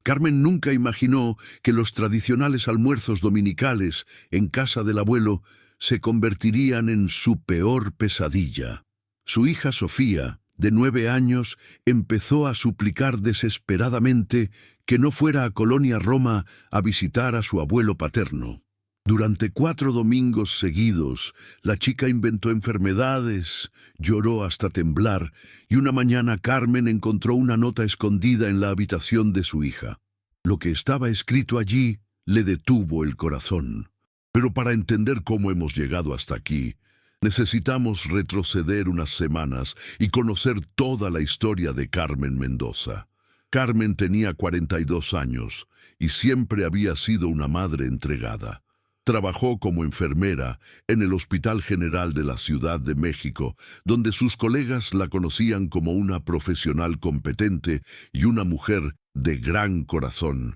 Carmen nunca imaginó que los tradicionales almuerzos dominicales en casa del abuelo se convertirían en su peor pesadilla. Su hija Sofía, de 9 años, empezó a suplicar desesperadamente que no fuera a Colonia Roma a visitar a su abuelo paterno. Durante 4 domingos seguidos, la chica inventó enfermedades, lloró hasta temblar, y una mañana Carmen encontró una nota escondida en la habitación de su hija. Lo que estaba escrito allí le detuvo el corazón. Pero para entender cómo hemos llegado hasta aquí, necesitamos retroceder unas semanas y conocer toda la historia de Carmen Mendoza. Carmen tenía 42 años y siempre había sido una madre entregada. Trabajó como enfermera en el Hospital General de la Ciudad de México, donde sus colegas la conocían como una profesional competente y una mujer de gran corazón.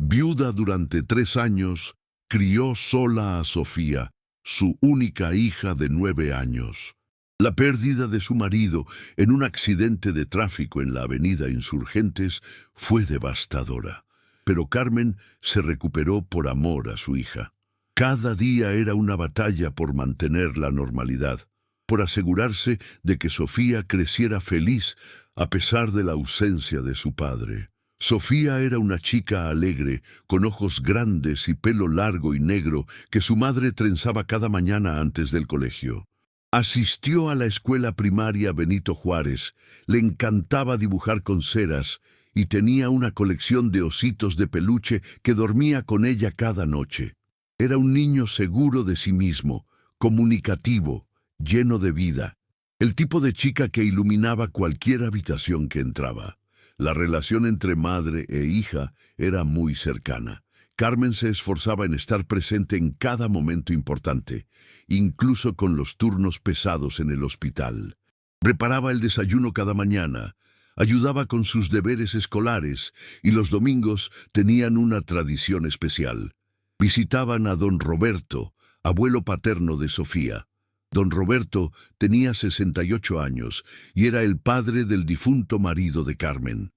Viuda durante 3 años, crió sola a Sofía, su única hija de 9 años. La pérdida de su marido en un accidente de tráfico en la avenida Insurgentes fue devastadora, pero Carmen se recuperó por amor a su hija. Cada día era una batalla por mantener la normalidad, por asegurarse de que Sofía creciera feliz a pesar de la ausencia de su padre. Sofía era una chica alegre, con ojos grandes y pelo largo y negro que su madre trenzaba cada mañana antes del colegio. Asistió a la escuela primaria Benito Juárez, le encantaba dibujar con ceras y tenía una colección de ositos de peluche que dormía con ella cada noche. Era un niño seguro de sí mismo, comunicativo, lleno de vida, el tipo de chica que iluminaba cualquier habitación que entraba. La relación entre madre e hija era muy cercana. Carmen se esforzaba en estar presente en cada momento importante, incluso con los turnos pesados en el hospital. Preparaba el desayuno cada mañana, ayudaba con sus deberes escolares y los domingos tenían una tradición especial. Visitaban a don Roberto, abuelo paterno de Sofía. Don Roberto tenía 68 años y era el padre del difunto marido de Carmen.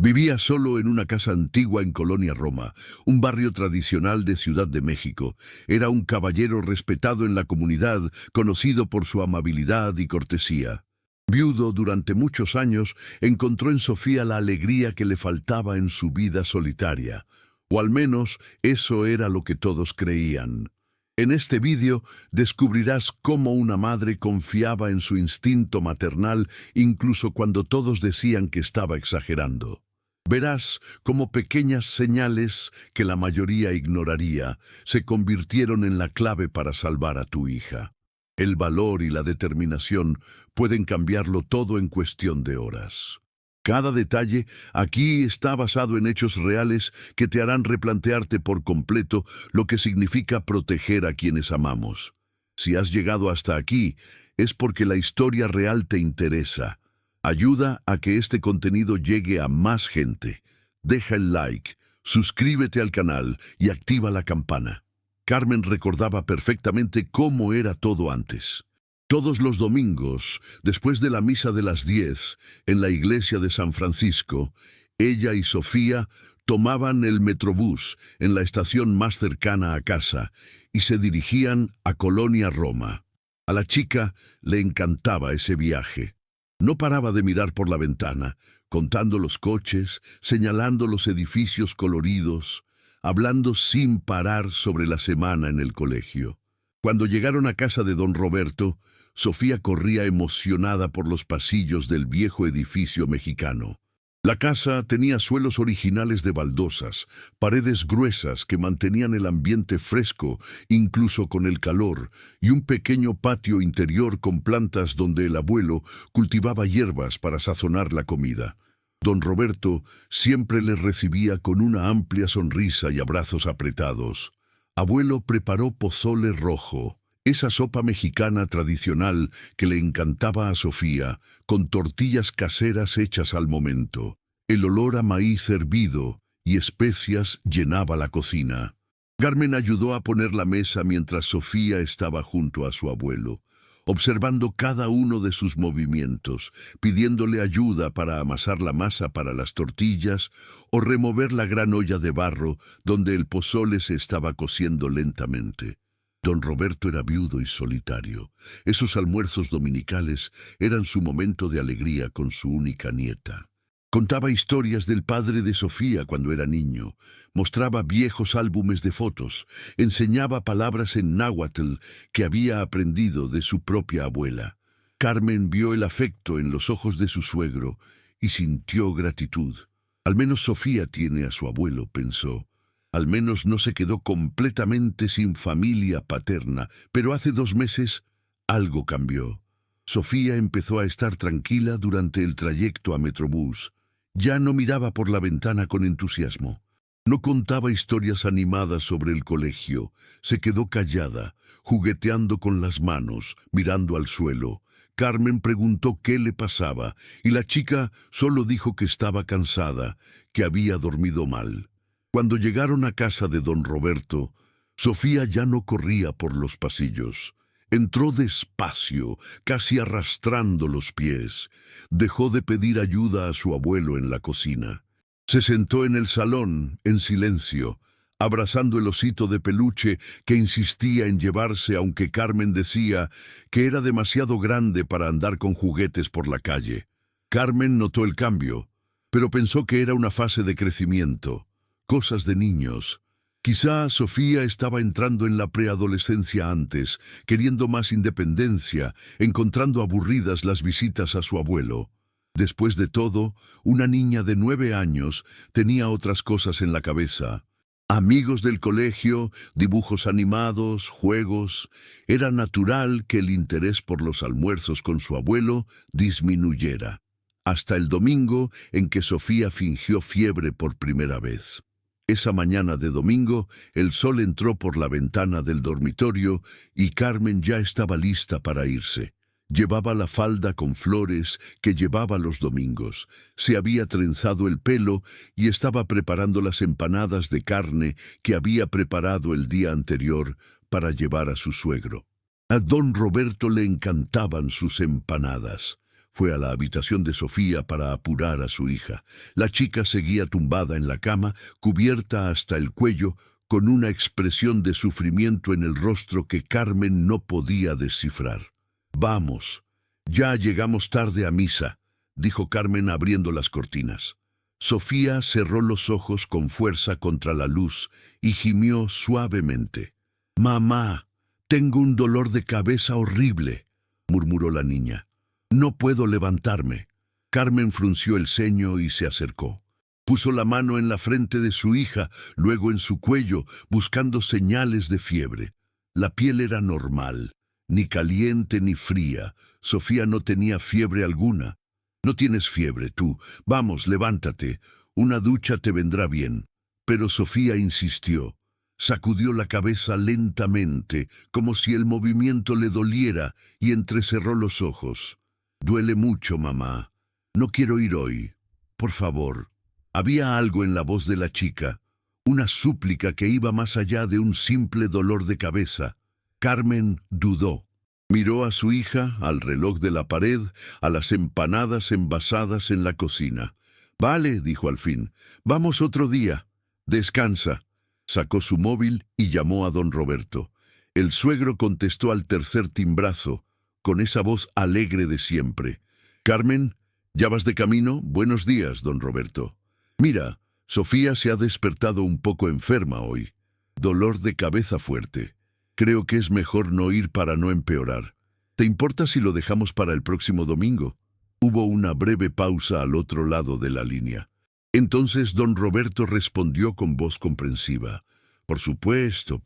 Vivía solo en una casa antigua en Colonia Roma, un barrio tradicional de Ciudad de México. Era un caballero respetado en la comunidad, conocido por su amabilidad y cortesía. Viudo durante muchos años, encontró en Sofía la alegría que le faltaba en su vida solitaria. O al menos eso era lo que todos creían. En este vídeo descubrirás cómo una madre confiaba en su instinto maternal incluso cuando todos decían que estaba exagerando. Verás cómo pequeñas señales que la mayoría ignoraría se convirtieron en la clave para salvar a tu hija. El valor y la determinación pueden cambiarlo todo en cuestión de horas. Cada detalle aquí está basado en hechos reales que te harán replantearte por completo lo que significa proteger a quienes amamos. Si has llegado hasta aquí, es porque la historia real te interesa. Ayuda a que este contenido llegue a más gente. Deja el like, suscríbete al canal y activa la campana. Carmen recordaba perfectamente cómo era todo antes. Todos los domingos, después de la misa de las 10, en la iglesia de San Francisco, ella y Sofía tomaban el Metrobús en la estación más cercana a casa y se dirigían a Colonia Roma. A la chica le encantaba ese viaje. No paraba de mirar por la ventana, contando los coches, señalando los edificios coloridos, hablando sin parar sobre la semana en el colegio. Cuando llegaron a casa de don Roberto, Sofía corría emocionada por los pasillos del viejo edificio mexicano. La casa tenía suelos originales de baldosas, paredes gruesas que mantenían el ambiente fresco, incluso con el calor, y un pequeño patio interior con plantas donde el abuelo cultivaba hierbas para sazonar la comida. Don Roberto siempre les recibía con una amplia sonrisa y abrazos apretados. Abuelo preparó pozole rojo, esa sopa mexicana tradicional que le encantaba a Sofía, con tortillas caseras hechas al momento. El olor a maíz hervido y especias llenaba la cocina. Carmen ayudó a poner la mesa mientras Sofía estaba junto a su abuelo. observando cada uno de sus movimientos, pidiéndole ayuda para amasar la masa para las tortillas o remover la gran olla de barro donde el pozole se estaba cociendo lentamente. Don Roberto era viudo y solitario. Esos almuerzos dominicales eran su momento de alegría con su única nieta. Contaba historias del padre de Sofía cuando era niño, mostraba viejos álbumes de fotos, enseñaba palabras en náhuatl que había aprendido de su propia abuela. Carmen vio el afecto en los ojos de su suegro y sintió gratitud. Al menos Sofía tiene a su abuelo, pensó. Al menos no se quedó completamente sin familia paterna, pero hace 2 meses algo cambió. Sofía empezó a estar tranquila durante el trayecto a Metrobús. Ya no miraba por la ventana con entusiasmo. No contaba historias animadas sobre el colegio. Se quedó callada, jugueteando con las manos, mirando al suelo. Carmen preguntó qué le pasaba, y la chica solo dijo que estaba cansada, que había dormido mal. Cuando llegaron a casa de don Roberto, Sofía ya no corría por los pasillos. Entró despacio, casi arrastrando los pies. Dejó de pedir ayuda a su abuelo en la cocina. Se sentó en el salón, en silencio, abrazando el osito de peluche que insistía en llevarse, aunque Carmen decía que era demasiado grande para andar con juguetes por la calle. Carmen notó el cambio, pero pensó que era una fase de crecimiento. Cosas de niños. Quizá Sofía estaba entrando en la preadolescencia antes, queriendo más independencia, encontrando aburridas las visitas a su abuelo. Después de todo, una niña de 9 años tenía otras cosas en la cabeza. Amigos del colegio, dibujos animados, juegos. Era natural que el interés por los almuerzos con su abuelo disminuyera. Hasta el domingo en que Sofía fingió fiebre por primera vez. Esa mañana de domingo, el sol entró por la ventana del dormitorio y Carmen ya estaba lista para irse. Llevaba la falda con flores que llevaba los domingos, se había trenzado el pelo y estaba preparando las empanadas de carne que había preparado el día anterior para llevar a su suegro. A don Roberto le encantaban sus empanadas. Fue a la habitación de Sofía para apurar a su hija. La chica seguía tumbada en la cama, cubierta hasta el cuello, con una expresión de sufrimiento en el rostro que Carmen no podía descifrar. «Vamos, ya llegamos tarde a misa», dijo Carmen abriendo las cortinas. Sofía cerró los ojos con fuerza contra la luz y gimió suavemente. «Mamá, tengo un dolor de cabeza horrible», murmuró la niña. «No puedo levantarme». Carmen frunció el ceño y se acercó. Puso la mano en la frente de su hija, luego en su cuello, buscando señales de fiebre. La piel era normal, ni caliente ni fría. Sofía no tenía fiebre alguna. «No tienes fiebre, tú. Vamos, levántate. Una ducha te vendrá bien». Pero Sofía insistió. Sacudió la cabeza lentamente, como si el movimiento le doliera, y entrecerró los ojos. «Duele mucho, mamá. No quiero ir hoy. Por favor». Había algo en la voz de la chica, una súplica que iba más allá de un simple dolor de cabeza. Carmen dudó. Miró a su hija, al reloj de la pared, a las empanadas envasadas en la cocina. «Vale», dijo al fin. «Vamos otro día. Descansa». Sacó su móvil y llamó a don Roberto. El suegro contestó al tercer timbrazo, con esa voz alegre de siempre. «Carmen, ¿ya vas de camino? Buenos días, don Roberto. Mira, Sofía se ha despertado un poco enferma hoy. Dolor de cabeza fuerte. Creo que es mejor no ir para no empeorar. ¿Te importa si lo dejamos para el próximo domingo?» Hubo una breve pausa al otro lado de la línea. Entonces don Roberto respondió con voz comprensiva. Por supuesto.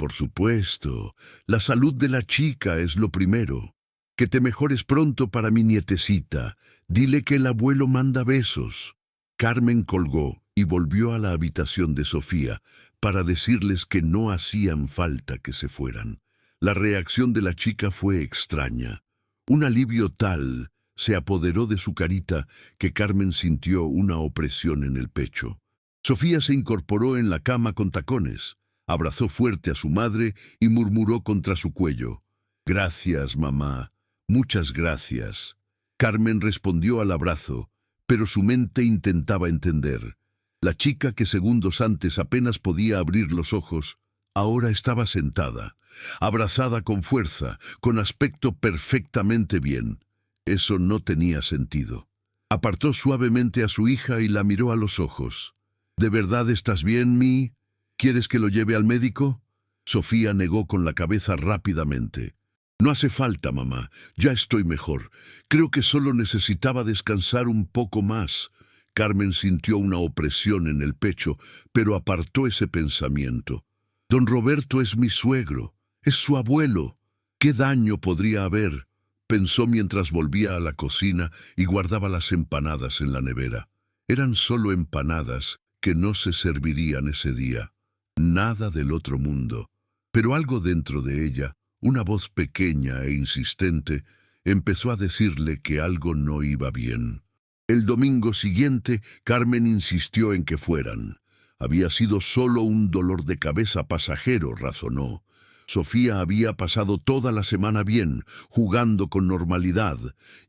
La salud de la chica es lo primero. Que te mejores pronto para mi nietecita. Dile que el abuelo manda besos». Carmen colgó y volvió a la habitación de Sofía para decirles que no hacían falta que se fueran. La reacción de la chica fue extraña. Un alivio tal se apoderó de su carita que Carmen sintió una opresión en el pecho. Sofía se incorporó en la cama con tacones, abrazó fuerte a su madre y murmuró contra su cuello. «Gracias, mamá. Muchas gracias. Carmen respondió al abrazo, pero su mente intentaba entender. La chica que segundos antes apenas podía abrir los ojos, ahora estaba sentada, abrazada con fuerza, con aspecto perfectamente bien. Eso no tenía sentido. Apartó suavemente a su hija y la miró a los ojos. ¿De verdad estás bien, Mi? ¿Quieres que lo lleve al médico? Sofía negó con la cabeza rápidamente. No hace falta, mamá. Ya estoy mejor. Creo que solo necesitaba descansar un poco más. Carmen sintió una opresión en el pecho, pero apartó ese pensamiento. Don Roberto es mi suegro. Es su abuelo. ¿Qué daño podría haber? Pensó mientras volvía a la cocina y guardaba las empanadas en la nevera. Eran solo empanadas que no se servirían ese día. Nada del otro mundo. Pero algo dentro de ella, una voz pequeña e insistente, empezó a decirle que algo no iba bien. El domingo siguiente, Carmen insistió en que fueran. Había sido solo un dolor de cabeza pasajero, razonó. Sofía había pasado toda la semana bien, jugando con normalidad,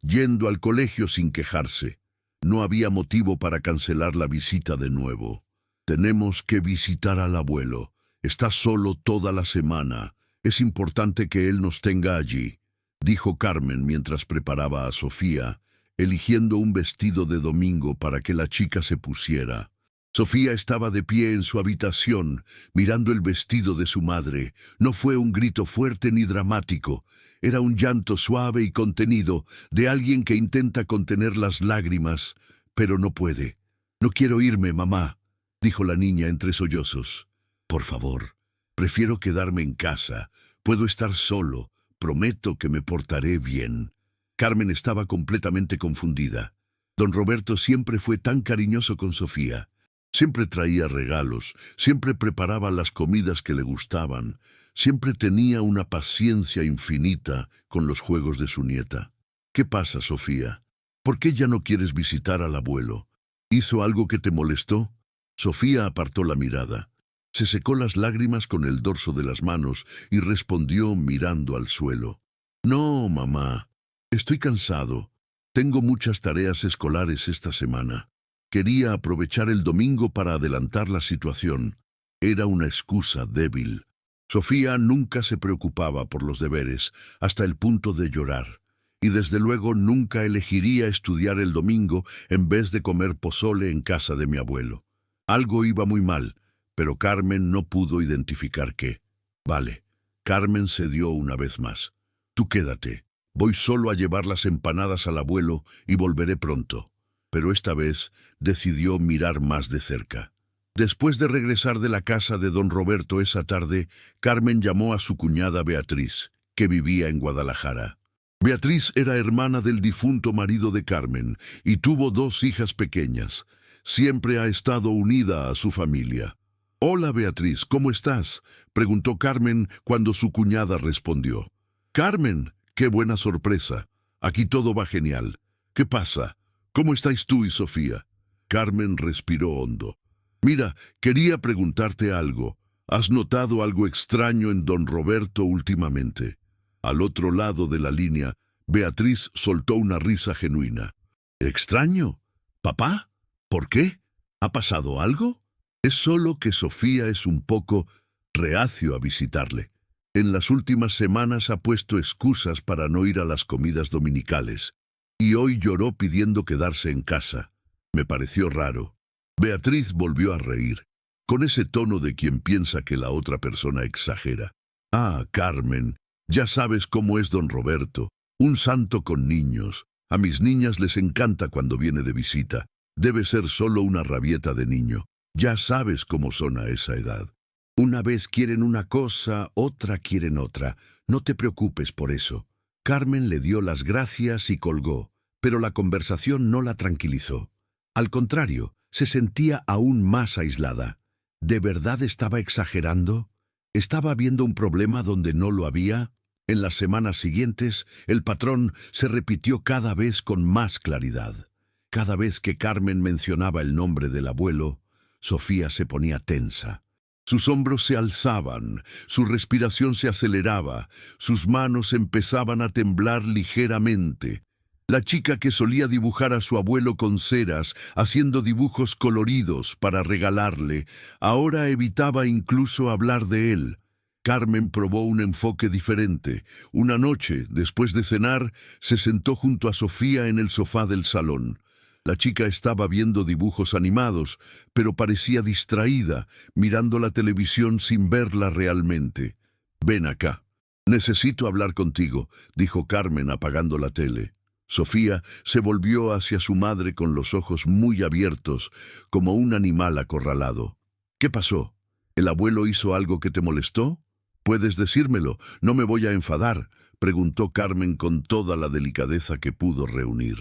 yendo al colegio sin quejarse. No había motivo para cancelar la visita de nuevo. Tenemos que visitar al abuelo. Está solo toda la semana. Es importante que él nos tenga allí, dijo Carmen mientras preparaba a Sofía, eligiendo un vestido de domingo para que la chica se pusiera. Sofía estaba de pie en su habitación, mirando el vestido de su madre. No fue un grito fuerte ni dramático. Era un llanto suave y contenido de alguien que intenta contener las lágrimas, pero no puede. «No quiero irme, mamá», dijo la niña entre sollozos. «Por favor, prefiero quedarme en casa. Puedo estar solo. Prometo que me portaré bien». Carmen estaba completamente confundida. Don Roberto siempre fue tan cariñoso con Sofía. Siempre traía regalos, siempre preparaba las comidas que le gustaban, siempre tenía una paciencia infinita con los juegos de su nieta. «¿Qué pasa, Sofía? ¿Por qué ya no quieres visitar al abuelo? ¿Hizo algo que te molestó?» Sofía apartó la mirada. Se secó las lágrimas con el dorso de las manos y respondió mirando al suelo. «No, mamá. Estoy cansado. Tengo muchas tareas escolares esta semana. Quería aprovechar el domingo para adelantar la situación. Era una excusa débil». Sofía nunca se preocupaba por los deberes, hasta el punto de llorar. Y desde luego nunca elegiría estudiar el domingo en vez de comer pozole en casa de mi abuelo. Algo iba muy mal, pero Carmen no pudo identificar qué. «Vale». Carmen cedió una vez más. «Tú quédate. Voy solo a llevar las empanadas al abuelo y volveré pronto». Pero esta vez decidió mirar más de cerca. Después de regresar de la casa de don Roberto esa tarde, Carmen llamó a su cuñada Beatriz, que vivía en Guadalajara. Beatriz era hermana del difunto marido de Carmen y tuvo 2 hijas pequeñas. Siempre ha estado unida a su familia. «Hola, Beatriz, ¿cómo estás?», preguntó Carmen cuando su cuñada respondió. «Carmen, qué buena sorpresa. Aquí todo va genial. ¿Qué pasa? ¿Cómo estáis tú y Sofía?». Carmen respiró hondo. «Mira, quería preguntarte algo. ¿Has notado algo extraño en don Roberto últimamente?». Al otro lado de la línea, Beatriz soltó una risa genuina. «¿Extraño? ¿Papá? ¿Por qué? ¿Ha pasado algo?». Es solo que Sofía es un poco reacio a visitarle. En las últimas semanas ha puesto excusas para no ir a las comidas dominicales. Y hoy lloró pidiendo quedarse en casa. Me pareció raro. Beatriz volvió a reír, con ese tono de quien piensa que la otra persona exagera. «Ah, Carmen, ya sabes cómo es don Roberto. Un santo con niños. A mis niñas les encanta cuando viene de visita. Debe ser solo una rabieta de niño. Ya sabes cómo son a esa edad. Una vez quieren una cosa, otra quieren otra. No te preocupes por eso». Carmen le dio las gracias y colgó, pero la conversación no la tranquilizó. Al contrario, se sentía aún más aislada. ¿De verdad estaba exagerando? ¿Estaba habiendo un problema donde no lo había? En las semanas siguientes, el patrón se repitió cada vez con más claridad. Cada vez que Carmen mencionaba el nombre del abuelo, Sofía se ponía tensa. Sus hombros se alzaban, su respiración se aceleraba, sus manos empezaban a temblar ligeramente. La chica que solía dibujar a su abuelo con ceras, haciendo dibujos coloridos para regalarle, ahora evitaba incluso hablar de él. Carmen probó un enfoque diferente. Una noche, después de cenar, se sentó junto a Sofía en el sofá del salón. La chica estaba viendo dibujos animados, pero parecía distraída, mirando la televisión sin verla realmente. «Ven acá. Necesito hablar contigo», dijo Carmen apagando la tele. Sofía se volvió hacia su madre con los ojos muy abiertos, como un animal acorralado. «¿Qué pasó? ¿El abuelo hizo algo que te molestó? Puedes decírmelo, no me voy a enfadar», preguntó Carmen con toda la delicadeza que pudo reunir.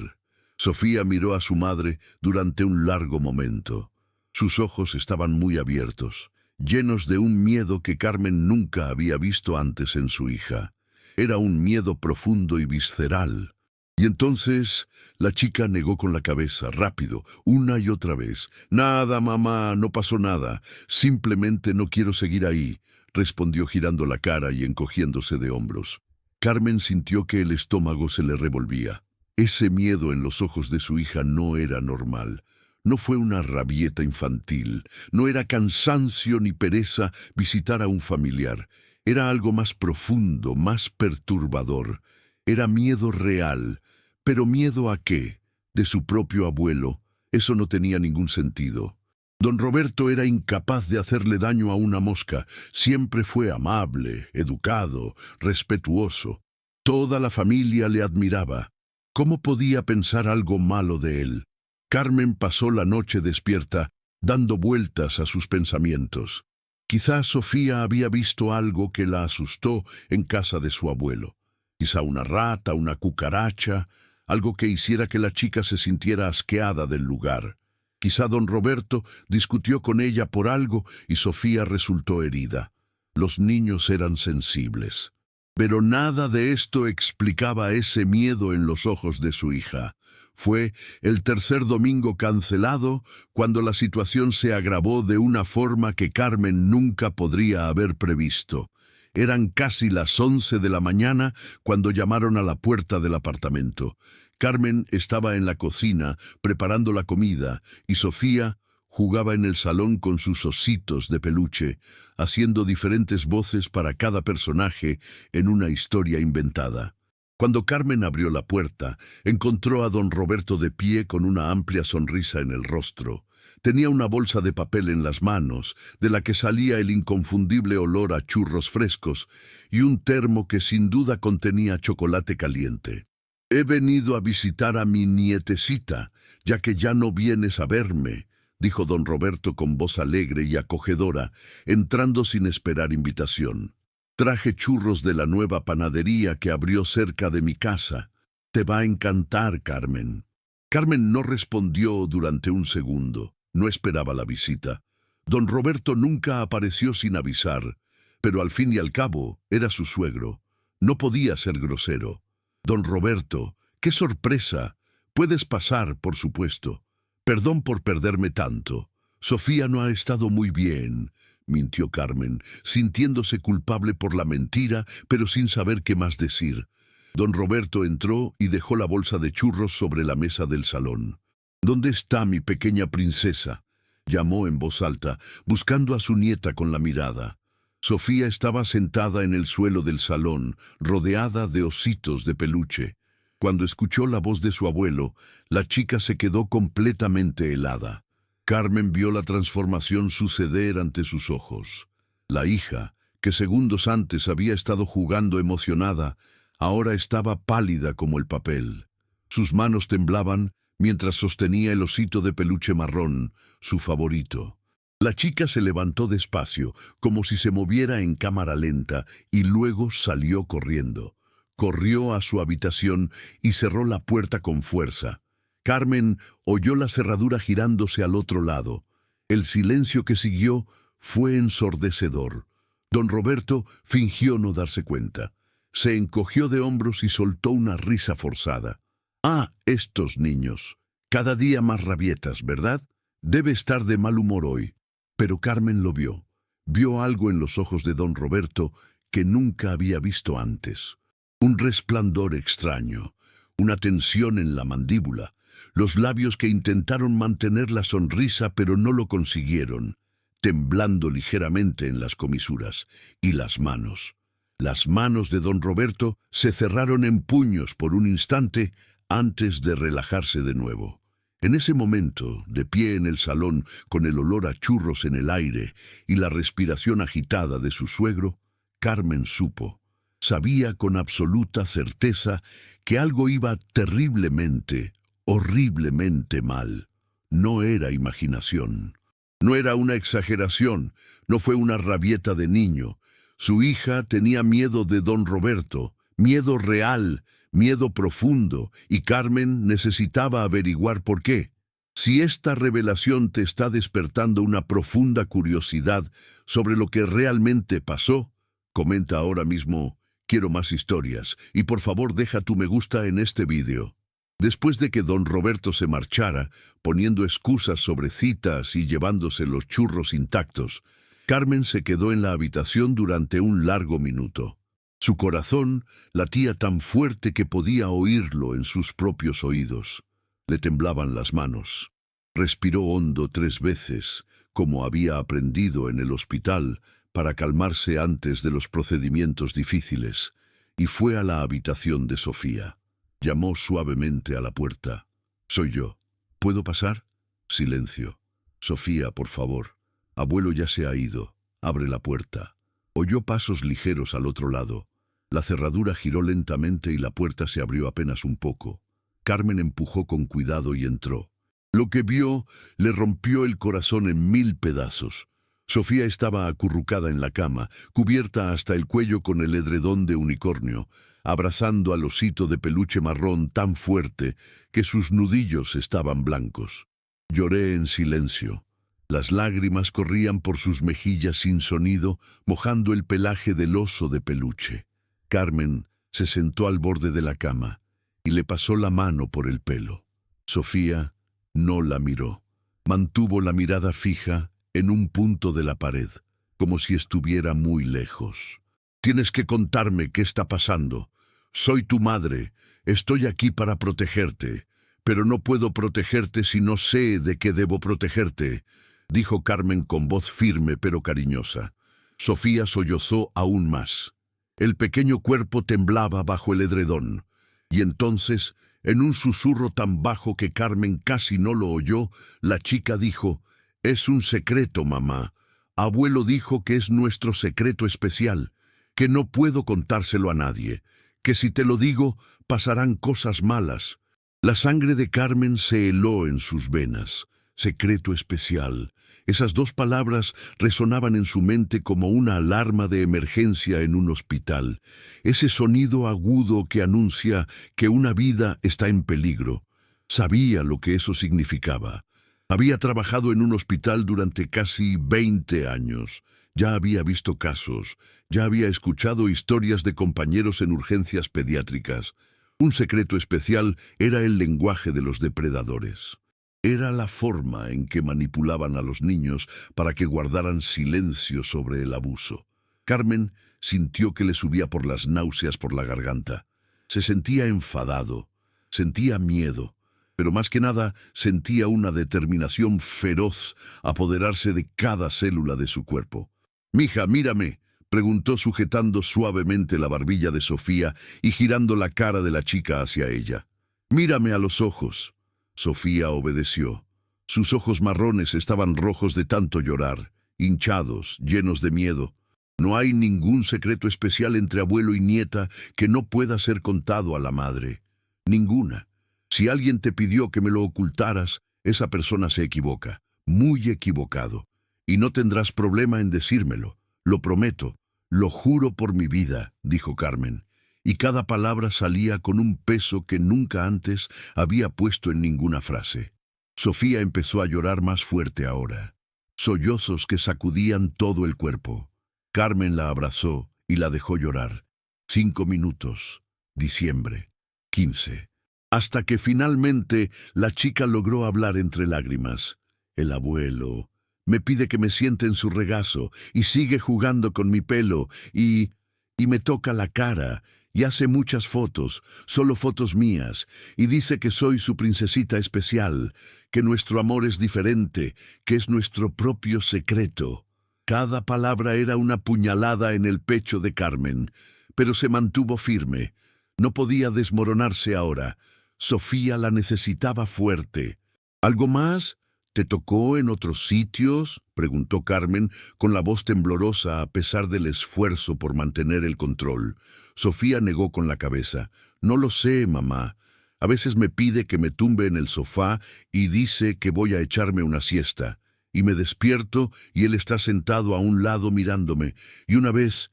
Sofía miró a su madre durante un largo momento. Sus ojos estaban muy abiertos, llenos de un miedo que Carmen nunca había visto antes en su hija. Era un miedo profundo y visceral. Y entonces la chica negó con la cabeza, rápido, una y otra vez. «Nada, mamá, no pasó nada. Simplemente no quiero seguir ahí», respondió girando la cara y encogiéndose de hombros. Carmen sintió que el estómago se le revolvía. Ese miedo en los ojos de su hija no era normal. No fue una rabieta infantil, no era cansancio ni pereza visitar a un familiar. Era algo más profundo, más perturbador. Era miedo real. ¿Pero miedo a qué? ¿De su propio abuelo? Eso no tenía ningún sentido. Don Roberto era incapaz de hacerle daño a una mosca. Siempre fue amable, educado, respetuoso. Toda la familia le admiraba. ¿Cómo podía pensar algo malo de él? Carmen pasó la noche despierta, dando vueltas a sus pensamientos. Quizá Sofía había visto algo que la asustó en casa de su abuelo. Quizá una rata, una cucaracha, algo que hiciera que la chica se sintiera asqueada del lugar. Quizá don Roberto discutió con ella por algo y Sofía resultó herida. Los niños eran sensibles. Pero nada de esto explicaba ese miedo en los ojos de su hija. Fue el tercer domingo cancelado cuando la situación se agravó de una forma que Carmen nunca podría haber previsto. Eran casi las 11 de la mañana cuando llamaron a la puerta del apartamento. Carmen estaba en la cocina preparando la comida y Sofía jugaba en el salón con sus ositos de peluche, haciendo diferentes voces para cada personaje en una historia inventada. Cuando Carmen abrió la puerta, encontró a don Roberto de pie con una amplia sonrisa en el rostro. Tenía una bolsa de papel en las manos, de la que salía el inconfundible olor a churros frescos, y un termo que sin duda contenía chocolate caliente. «He venido a visitar a mi nietecita, ya que ya no vienes a verme», dijo don Roberto con voz alegre y acogedora, entrando sin esperar invitación. «Traje churros de la nueva panadería que abrió cerca de mi casa. Te va a encantar, Carmen». Carmen no respondió durante un segundo. No esperaba la visita. Don Roberto nunca apareció sin avisar, pero al fin y al cabo era su suegro. No podía ser grosero. «Don Roberto, qué sorpresa. Puedes pasar, por supuesto. Perdón por perderme tanto. Sofía no ha estado muy bien», mintió Carmen, sintiéndose culpable por la mentira, pero sin saber qué más decir. Don Roberto entró y dejó la bolsa de churros sobre la mesa del salón. «¿Dónde está mi pequeña princesa?», llamó en voz alta, buscando a su nieta con la mirada. Sofía estaba sentada en el suelo del salón, rodeada de ositos de peluche. Cuando escuchó la voz de su abuelo, la chica se quedó completamente helada. Carmen vio la transformación suceder ante sus ojos. La hija, que segundos antes había estado jugando emocionada, ahora estaba pálida como el papel. Sus manos temblaban mientras sostenía el osito de peluche marrón, su favorito. La chica se levantó despacio, como si se moviera en cámara lenta, y luego salió corriendo. Corrió a su habitación y cerró la puerta con fuerza. Carmen oyó la cerradura girándose al otro lado. El silencio que siguió fue ensordecedor. Don Roberto fingió no darse cuenta. Se encogió de hombros y soltó una risa forzada. «Ah, estos niños. Cada día más rabietas, ¿verdad? Debe estar de mal humor hoy». Pero Carmen lo vio. Vio algo en los ojos de don Roberto que nunca había visto antes. Un resplandor extraño, una tensión en la mandíbula, los labios que intentaron mantener la sonrisa pero no lo consiguieron, temblando ligeramente en las comisuras, y las manos. Las manos de don Roberto se cerraron en puños por un instante antes de relajarse de nuevo. En ese momento, de pie en el salón, con el olor a churros en el aire y la respiración agitada de su suegro, Carmen supo, sabía con absoluta certeza que algo iba terriblemente, horriblemente mal. No era imaginación. No era una exageración, no fue una rabieta de niño. Su hija tenía miedo de don Roberto, miedo real, miedo profundo, y Carmen necesitaba averiguar por qué. Si esta revelación te está despertando una profunda curiosidad sobre lo que realmente pasó, comenta ahora mismo, quiero más historias, y por favor deja tu me gusta en este vídeo. Después de que don Roberto se marchara, poniendo excusas sobre citas y llevándose los churros intactos, Carmen se quedó en la habitación durante un largo minuto. Su corazón latía tan fuerte que podía oírlo en sus propios oídos. Le temblaban las manos. Respiró hondo 3 veces, como había aprendido en el hospital, para calmarse antes de los procedimientos difíciles, y fue a la habitación de Sofía. Llamó suavemente a la puerta. «Soy yo. ¿Puedo pasar?» Silencio. «Sofía, por favor. Abuelo ya se ha ido. Abre la puerta». Oyó pasos ligeros al otro lado. La cerradura giró lentamente y la puerta se abrió apenas un poco. Carmen empujó con cuidado y entró. Lo que vio le rompió el corazón en 1000 pedazos. Sofía estaba acurrucada en la cama, cubierta hasta el cuello con el edredón de unicornio, abrazando al osito de peluche marrón tan fuerte que sus nudillos estaban blancos. Lloré en silencio. Las lágrimas corrían por sus mejillas sin sonido, mojando el pelaje del oso de peluche. Carmen se sentó al borde de la cama y le pasó la mano por el pelo. Sofía no la miró. Mantuvo la mirada fija en un punto de la pared, como si estuviera muy lejos. «Tienes que contarme qué está pasando. Soy tu madre. Estoy aquí para protegerte. Pero no puedo protegerte si no sé de qué debo protegerte», dijo Carmen con voz firme pero cariñosa. Sofía sollozó aún más. El pequeño cuerpo temblaba bajo el edredón. Y entonces, en un susurro tan bajo que Carmen casi no lo oyó, la chica dijo: «Es un secreto, mamá. Abuelo dijo que es nuestro secreto especial, que no puedo contárselo a nadie, que si te lo digo, pasarán cosas malas». La sangre de Carmen se heló en sus venas. Secreto especial. Esas 2 palabras resonaban en su mente como una alarma de emergencia en un hospital. Ese sonido agudo que anuncia que una vida está en peligro. Sabía lo que eso significaba. Había trabajado en un hospital durante casi 20 años. Ya había visto casos. Ya había escuchado historias de compañeros en urgencias pediátricas. Un secreto especial era el lenguaje de los depredadores. Era la forma en que manipulaban a los niños para que guardaran silencio sobre el abuso. Carmen sintió que le subía por las náuseas por la garganta. Se sentía enfadado, sentía miedo, pero más que nada sentía una determinación feroz apoderarse de cada célula de su cuerpo. «Mija, mírame», preguntó sujetando suavemente la barbilla de Sofía y girando la cara de la chica hacia ella. «Mírame a los ojos». Sofía obedeció. Sus ojos marrones estaban rojos de tanto llorar, hinchados, llenos de miedo. No hay ningún secreto especial entre abuelo y nieta que no pueda ser contado a la madre. Ninguna. Si alguien te pidió que me lo ocultaras, esa persona se equivoca, muy equivocado. Y no tendrás problema en decírmelo. Lo prometo, lo juro por mi vida, dijo Carmen. Y cada palabra salía con un peso que nunca antes había puesto en ninguna frase. Sofía empezó a llorar más fuerte ahora. Sollozos que sacudían todo el cuerpo. Carmen la abrazó y la dejó llorar. 5 minutos. Diciembre. 15. Hasta que finalmente la chica logró hablar entre lágrimas. El abuelo. Me pide que me siente en su regazo y sigue jugando con mi pelo y me toca la cara y hace muchas fotos, solo fotos mías, y dice que soy su princesita especial, que nuestro amor es diferente, que es nuestro propio secreto. Cada palabra era una puñalada en el pecho de Carmen, pero se mantuvo firme. No podía desmoronarse ahora. Sofía la necesitaba fuerte. ¿Algo más? ¿Te tocó en otros sitios?, preguntó Carmen, con la voz temblorosa a pesar del esfuerzo por mantener el control. Sofía negó con la cabeza. No lo sé, mamá. A veces me pide que me tumbe en el sofá y dice que voy a echarme una siesta. Y me despierto y él está sentado a un lado mirándome. Y una vez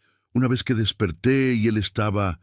que desperté y él estaba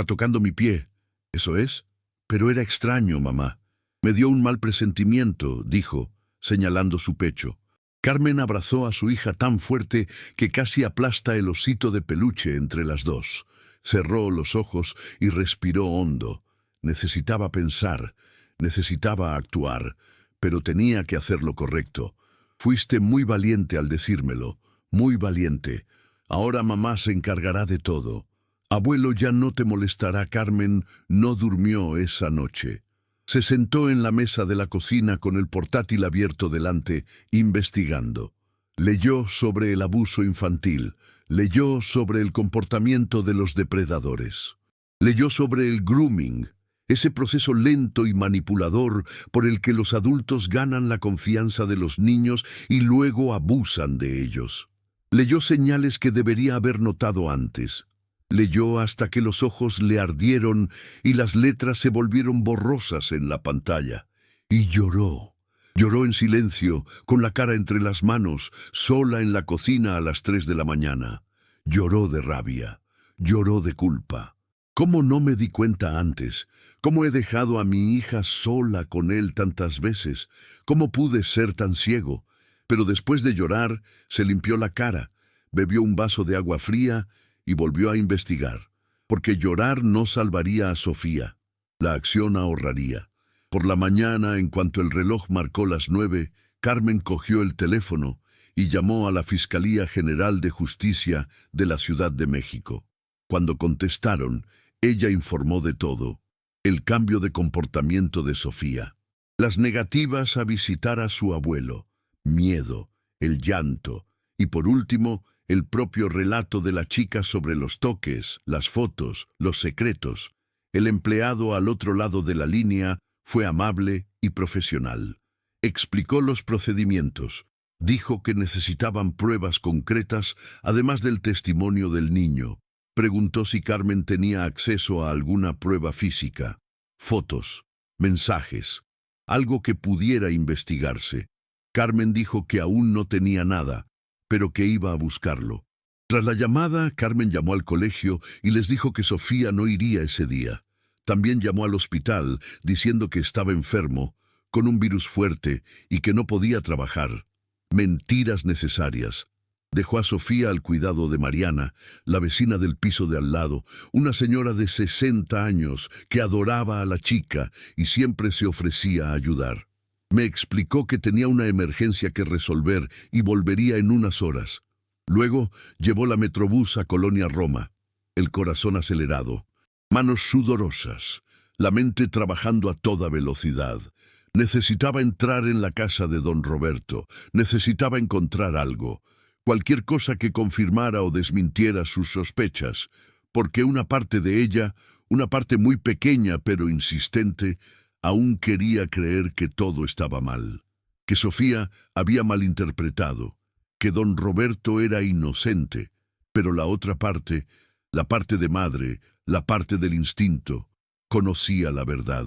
tocando mi pie. ¿Eso es? Pero era extraño, mamá. Me dio un mal presentimiento, dijo, señalando su pecho. Carmen abrazó a su hija tan fuerte que casi aplasta el osito de peluche entre las dos. Cerró los ojos y respiró hondo. Necesitaba pensar, necesitaba actuar, pero tenía que hacer lo correcto. Fuiste muy valiente al decírmelo, muy valiente. Ahora mamá se encargará de todo. Abuelo ya no te molestará. Carmen no durmió esa noche. Se sentó en la mesa de la cocina con el portátil abierto delante, investigando. Leyó sobre el abuso infantil, leyó sobre el comportamiento de los depredadores. Leyó sobre el grooming, ese proceso lento y manipulador por el que los adultos ganan la confianza de los niños y luego abusan de ellos. Leyó señales que debería haber notado antes. Leyó hasta que los ojos le ardieron y las letras se volvieron borrosas en la pantalla. Y lloró. Lloró en silencio, con la cara entre las manos, sola en la cocina a las 3 de la mañana. Lloró de rabia. Lloró de culpa. ¿Cómo no me di cuenta antes? ¿Cómo he dejado a mi hija sola con él tantas veces? ¿Cómo pude ser tan ciego? Pero después de llorar, se limpió la cara, bebió un vaso de agua fría y volvió a investigar, porque llorar no salvaría a Sofía. La acción ahorraría. Por la mañana, en cuanto el reloj marcó las 9, Carmen cogió el teléfono y llamó a la Fiscalía General de Justicia de la Ciudad de México. Cuando contestaron, ella informó de todo: el cambio de comportamiento de Sofía, las negativas a visitar a su abuelo, miedo, el llanto y, por último, el propio relato de la chica sobre los toques, las fotos, los secretos. El empleado al otro lado de la línea fue amable y profesional. Explicó los procedimientos. Dijo que necesitaban pruebas concretas, además del testimonio del niño. Preguntó si Carmen tenía acceso a alguna prueba física, fotos, mensajes, algo que pudiera investigarse. Carmen dijo que aún no tenía nada, pero que iba a buscarlo. Tras la llamada, Carmen llamó al colegio y les dijo que Sofía no iría ese día. También llamó al hospital diciendo que estaba enfermo, con un virus fuerte y que no podía trabajar. Mentiras necesarias. Dejó a Sofía al cuidado de Mariana, la vecina del piso de al lado, una señora de 60 años que adoraba a la chica y siempre se ofrecía a ayudar. Me explicó que tenía una emergencia que resolver y volvería en unas horas. Luego llevó la Metrobús a Colonia Roma, el corazón acelerado, manos sudorosas, la mente trabajando a toda velocidad. Necesitaba entrar en la casa de don Roberto, necesitaba encontrar algo, cualquier cosa que confirmara o desmintiera sus sospechas, porque una parte de ella, una parte muy pequeña pero insistente, aún quería creer que todo estaba mal, que Sofía había malinterpretado, que don Roberto era inocente, pero la otra parte, la parte de madre, la parte del instinto, conocía la verdad.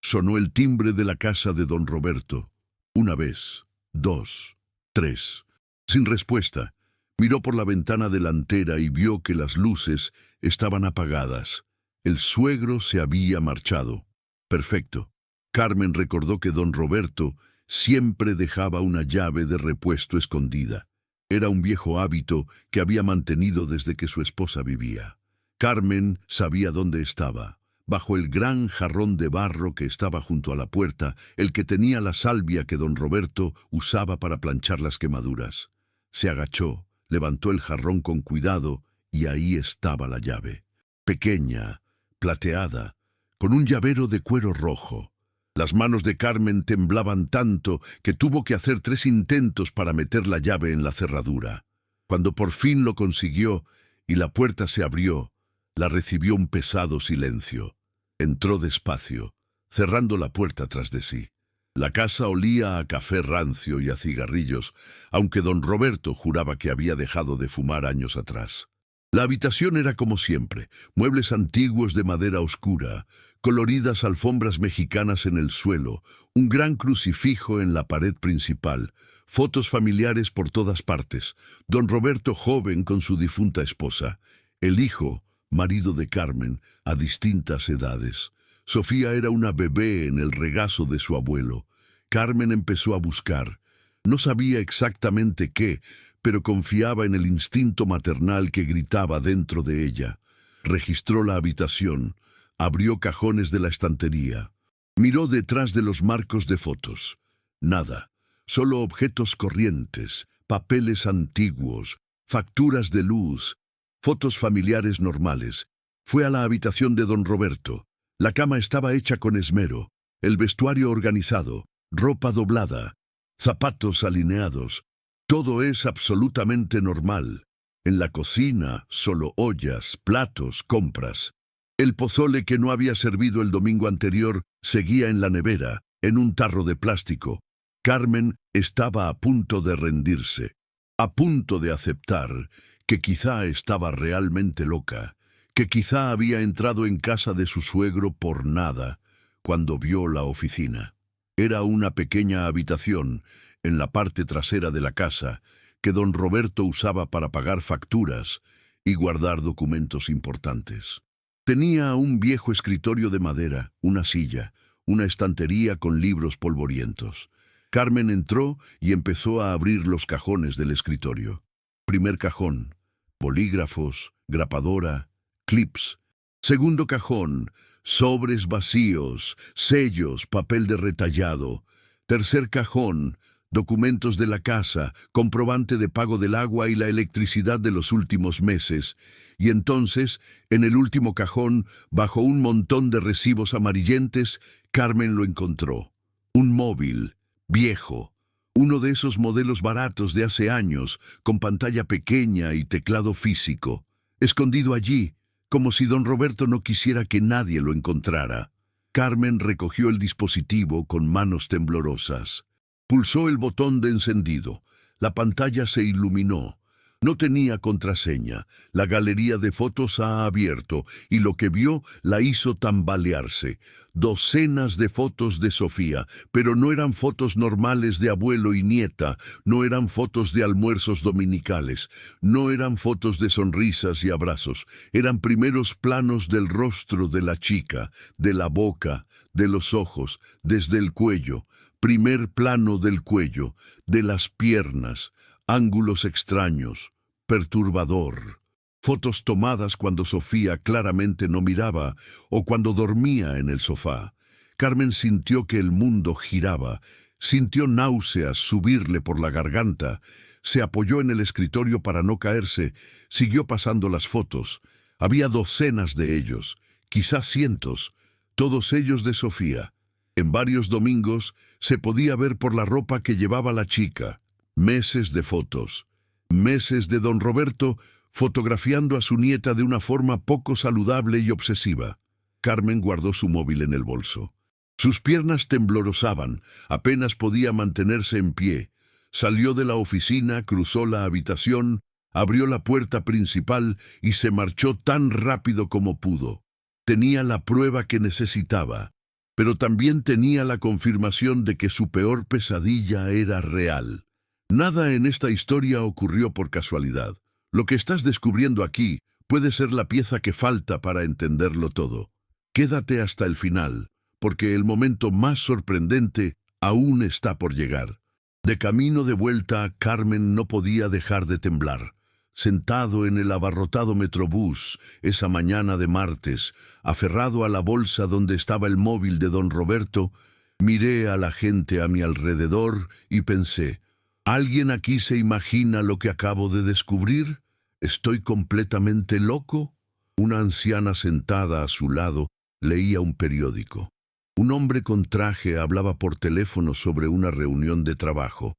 Sonó el timbre de la casa de don Roberto. Una vez, 2, 3. Sin respuesta, miró por la ventana delantera y vio que las luces estaban apagadas. El suegro se había marchado. Perfecto. Carmen recordó que don Roberto siempre dejaba una llave de repuesto escondida. Era un viejo hábito que había mantenido desde que su esposa vivía. Carmen sabía dónde estaba. bajo el gran jarrón de barro que estaba junto a la puerta, el que tenía la salvia que don Roberto usaba para planchar las quemaduras. Se agachó, levantó el jarrón con cuidado y ahí estaba la llave. Pequeña, plateada, con un llavero de cuero rojo. Las manos de Carmen temblaban tanto que tuvo que hacer 3 intentos para meter la llave en la cerradura. Cuando por fin lo consiguió y la puerta se abrió, la recibió un pesado silencio. Entró despacio, cerrando la puerta tras de sí. La casa olía a café rancio y a cigarrillos, aunque don Roberto juraba que había dejado de fumar años atrás. La habitación era como siempre, muebles antiguos de madera oscura, coloridas alfombras mexicanas en el suelo, un gran crucifijo en la pared principal, fotos familiares por todas partes, don Roberto joven con su difunta esposa, el hijo, marido de Carmen, a distintas edades. Sofía era una bebé en el regazo de su abuelo. Carmen empezó a buscar. No sabía exactamente qué, pero confiaba en el instinto maternal que gritaba dentro de ella. Registró la habitación, abrió cajones de la estantería. Miró detrás de los marcos de fotos. Nada, solo objetos corrientes, papeles antiguos, facturas de luz, fotos familiares normales. Fue a la habitación de don Roberto. La cama estaba hecha con esmero, el vestuario organizado, ropa doblada, zapatos alineados. Todo es absolutamente normal. En la cocina, solo ollas, platos, compras. El pozole que no había servido el domingo anterior seguía en la nevera, en un tarro de plástico. Carmen estaba a punto de rendirse, a punto de aceptar que quizá estaba realmente loca, que quizá había entrado en casa de su suegro por nada cuando vio la oficina. Era una pequeña habitación en la parte trasera de la casa que don Roberto usaba para pagar facturas y guardar documentos importantes. Tenía un viejo escritorio de madera, una silla, una estantería con libros polvorientos. Carmen entró y empezó a abrir los cajones del escritorio. Primer cajón, bolígrafos, grapadora, clips. Segundo cajón, sobres vacíos, sellos, papel de retallado. Tercer cajón, documentos de la casa, comprobante de pago del agua y la electricidad de los últimos meses. Y entonces, en el último cajón, bajo un montón de recibos amarillentes, Carmen lo encontró. Un móvil, viejo. Uno de esos modelos baratos de hace años, con pantalla pequeña y teclado físico. Escondido allí, como si don Roberto no quisiera que nadie lo encontrara. Carmen recogió el dispositivo con manos temblorosas. Pulsó el botón de encendido. La pantalla se iluminó. No tenía contraseña. La galería de fotos ha abierto y lo que vio la hizo tambalearse. Docenas de fotos de Sofía, pero no eran fotos normales de abuelo y nieta, no eran fotos de almuerzos dominicales, no eran fotos de sonrisas y abrazos, eran primeros planos del rostro de la chica, de la boca, de los ojos, desde el cuello, primer plano del cuello, de las piernas, ángulos extraños, perturbador. Fotos tomadas cuando Sofía claramente no miraba o cuando dormía en el sofá. Carmen sintió que el mundo giraba, sintió náuseas subirle por la garganta, se apoyó en el escritorio para no caerse, siguió pasando las fotos. Había docenas de ellos, quizás cientos, todos ellos de Sofía. En varios domingos se podía ver por la ropa que llevaba la chica. Meses de fotos, meses de don Roberto fotografiando a su nieta de una forma poco saludable y obsesiva. Carmen guardó su móvil en el bolso. Sus piernas temblorosaban, apenas podía mantenerse en pie. Salió de la oficina, cruzó la habitación, abrió la puerta principal y se marchó tan rápido como pudo. Tenía la prueba que necesitaba, pero también tenía la confirmación de que su peor pesadilla era real. Nada en esta historia ocurrió por casualidad. Lo que estás descubriendo aquí puede ser la pieza que falta para entenderlo todo. Quédate hasta el final, porque el momento más sorprendente aún está por llegar. De camino de vuelta, Carmen no podía dejar de temblar. Sentado en el abarrotado Metrobús esa mañana de martes, aferrado a la bolsa donde estaba el móvil de don Roberto, miré a la gente a mi alrededor y pensé, ¿alguien aquí se imagina lo que acabo de descubrir? ¿Estoy completamente loco? Una anciana sentada a su lado leía un periódico. Un hombre con traje hablaba por teléfono sobre una reunión de trabajo.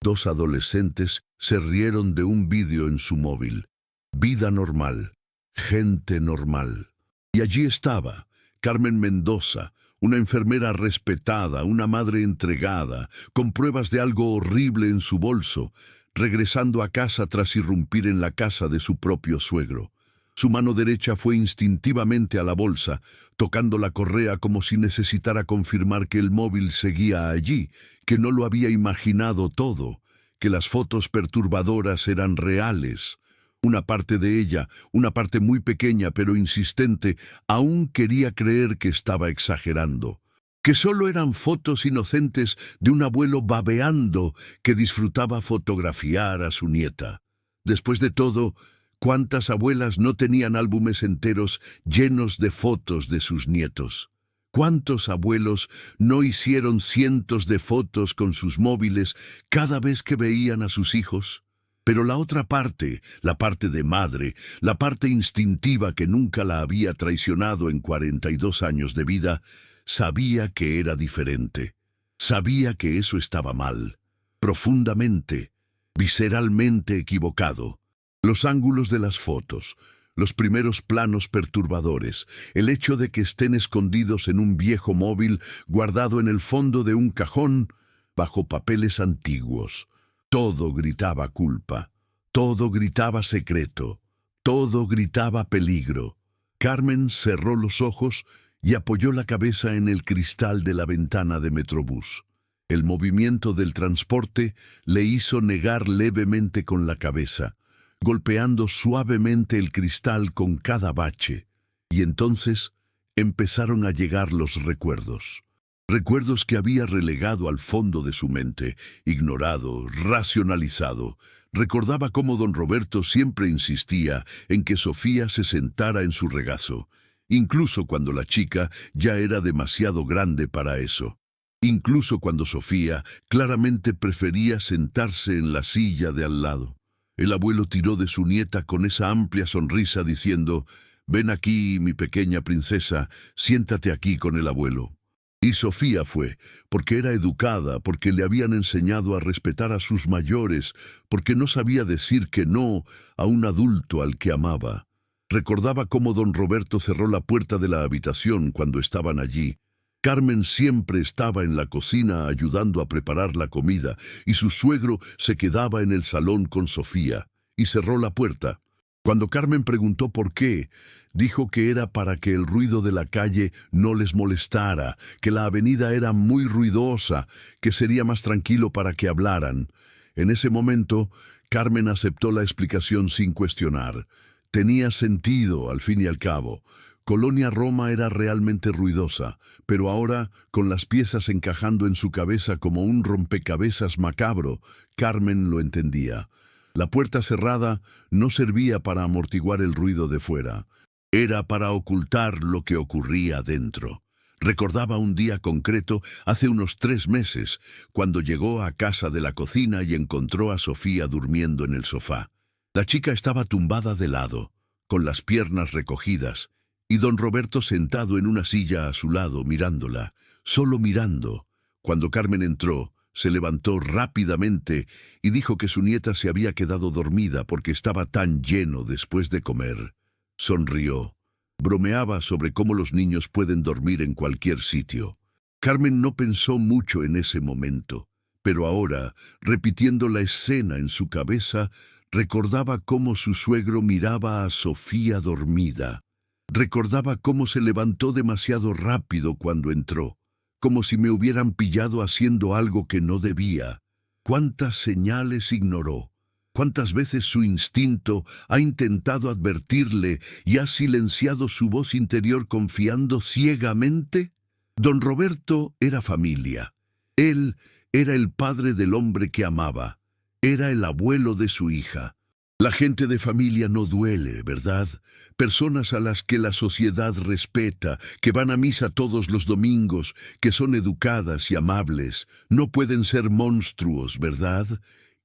Dos adolescentes se rieron de un vídeo en su móvil. Vida normal, gente normal. Y allí estaba, Carmen Mendoza, una enfermera respetada, una madre entregada, con pruebas de algo horrible en su bolso, regresando a casa tras irrumpir en la casa de su propio suegro. Su mano derecha fue instintivamente a la bolsa, tocando la correa como si necesitara confirmar que el móvil seguía allí, que no lo había imaginado todo, que las fotos perturbadoras eran reales. Una parte de ella, una parte muy pequeña pero insistente, aún quería creer que estaba exagerando, que solo eran fotos inocentes de un abuelo babeando que disfrutaba fotografiar a su nieta. Después de todo, ¿cuántas abuelas no tenían álbumes enteros llenos de fotos de sus nietos? ¿Cuántos abuelos no hicieron cientos de fotos con sus móviles cada vez que veían a sus hijos? Pero la otra parte, la parte de madre, la parte instintiva que nunca la había traicionado en 42 años de vida, sabía que era diferente. Sabía que eso estaba mal, profundamente, visceralmente equivocado. Los ángulos de las fotos, los primeros planos perturbadores, el hecho de que estén escondidos en un viejo móvil guardado en el fondo de un cajón, bajo papeles antiguos. Todo gritaba culpa, todo gritaba secreto, todo gritaba peligro. Carmen cerró los ojos y apoyó la cabeza en el cristal de la ventana de Metrobús. El movimiento del transporte le hizo negar levemente con la cabeza, golpeando suavemente el cristal con cada bache. Y entonces empezaron a llegar los recuerdos. Recuerdos que había relegado al fondo de su mente, ignorado, racionalizado. Recordaba cómo don Roberto siempre insistía en que Sofía se sentara en su regazo, incluso cuando la chica ya era demasiado grande para eso. Incluso cuando Sofía claramente prefería sentarse en la silla de al lado. El abuelo tiró de su nieta con esa amplia sonrisa diciendo, «Ven aquí, mi pequeña princesa, siéntate aquí con el abuelo». Y Sofía fue, porque era educada, porque le habían enseñado a respetar a sus mayores, porque no sabía decir que no a un adulto al que amaba. Recordaba cómo don Roberto cerró la puerta de la habitación cuando estaban allí. Carmen siempre estaba en la cocina ayudando a preparar la comida, y su suegro se quedaba en el salón con Sofía, y cerró la puerta. Cuando Carmen preguntó por qué, dijo que era para que el ruido de la calle no les molestara, que la avenida era muy ruidosa, que sería más tranquilo para que hablaran. En ese momento, Carmen aceptó la explicación sin cuestionar. Tenía sentido, al fin y al cabo. Colonia Roma era realmente ruidosa, pero ahora, con las piezas encajando en su cabeza como un rompecabezas macabro, Carmen lo entendía. La puerta cerrada no servía para amortiguar el ruido de fuera. Era para ocultar lo que ocurría dentro. Recordaba un día concreto, hace unos 3 meses, cuando llegó a casa de la cocina y encontró a Sofía durmiendo en el sofá. La chica estaba tumbada de lado, con las piernas recogidas, y don Roberto sentado en una silla a su lado mirándola, solo mirando. Cuando Carmen entró, se levantó rápidamente y dijo que su nieta se había quedado dormida porque estaba tan lleno después de comer. Sonrió. Bromeaba sobre cómo los niños pueden dormir en cualquier sitio. Carmen no pensó mucho en ese momento, pero ahora, repitiendo la escena en su cabeza, recordaba cómo su suegro miraba a Sofía dormida. Recordaba cómo se levantó demasiado rápido cuando entró, como si me hubieran pillado haciendo algo que no debía. ¿Cuántas señales ignoró? ¿Cuántas veces su instinto ha intentado advertirle y ha silenciado su voz interior confiando ciegamente? Don Roberto era familia. Él era el padre del hombre que amaba. Era el abuelo de su hija. La gente de familia no duele, ¿verdad? Personas a las que la sociedad respeta, que van a misa todos los domingos, que son educadas y amables, no pueden ser monstruos, ¿verdad?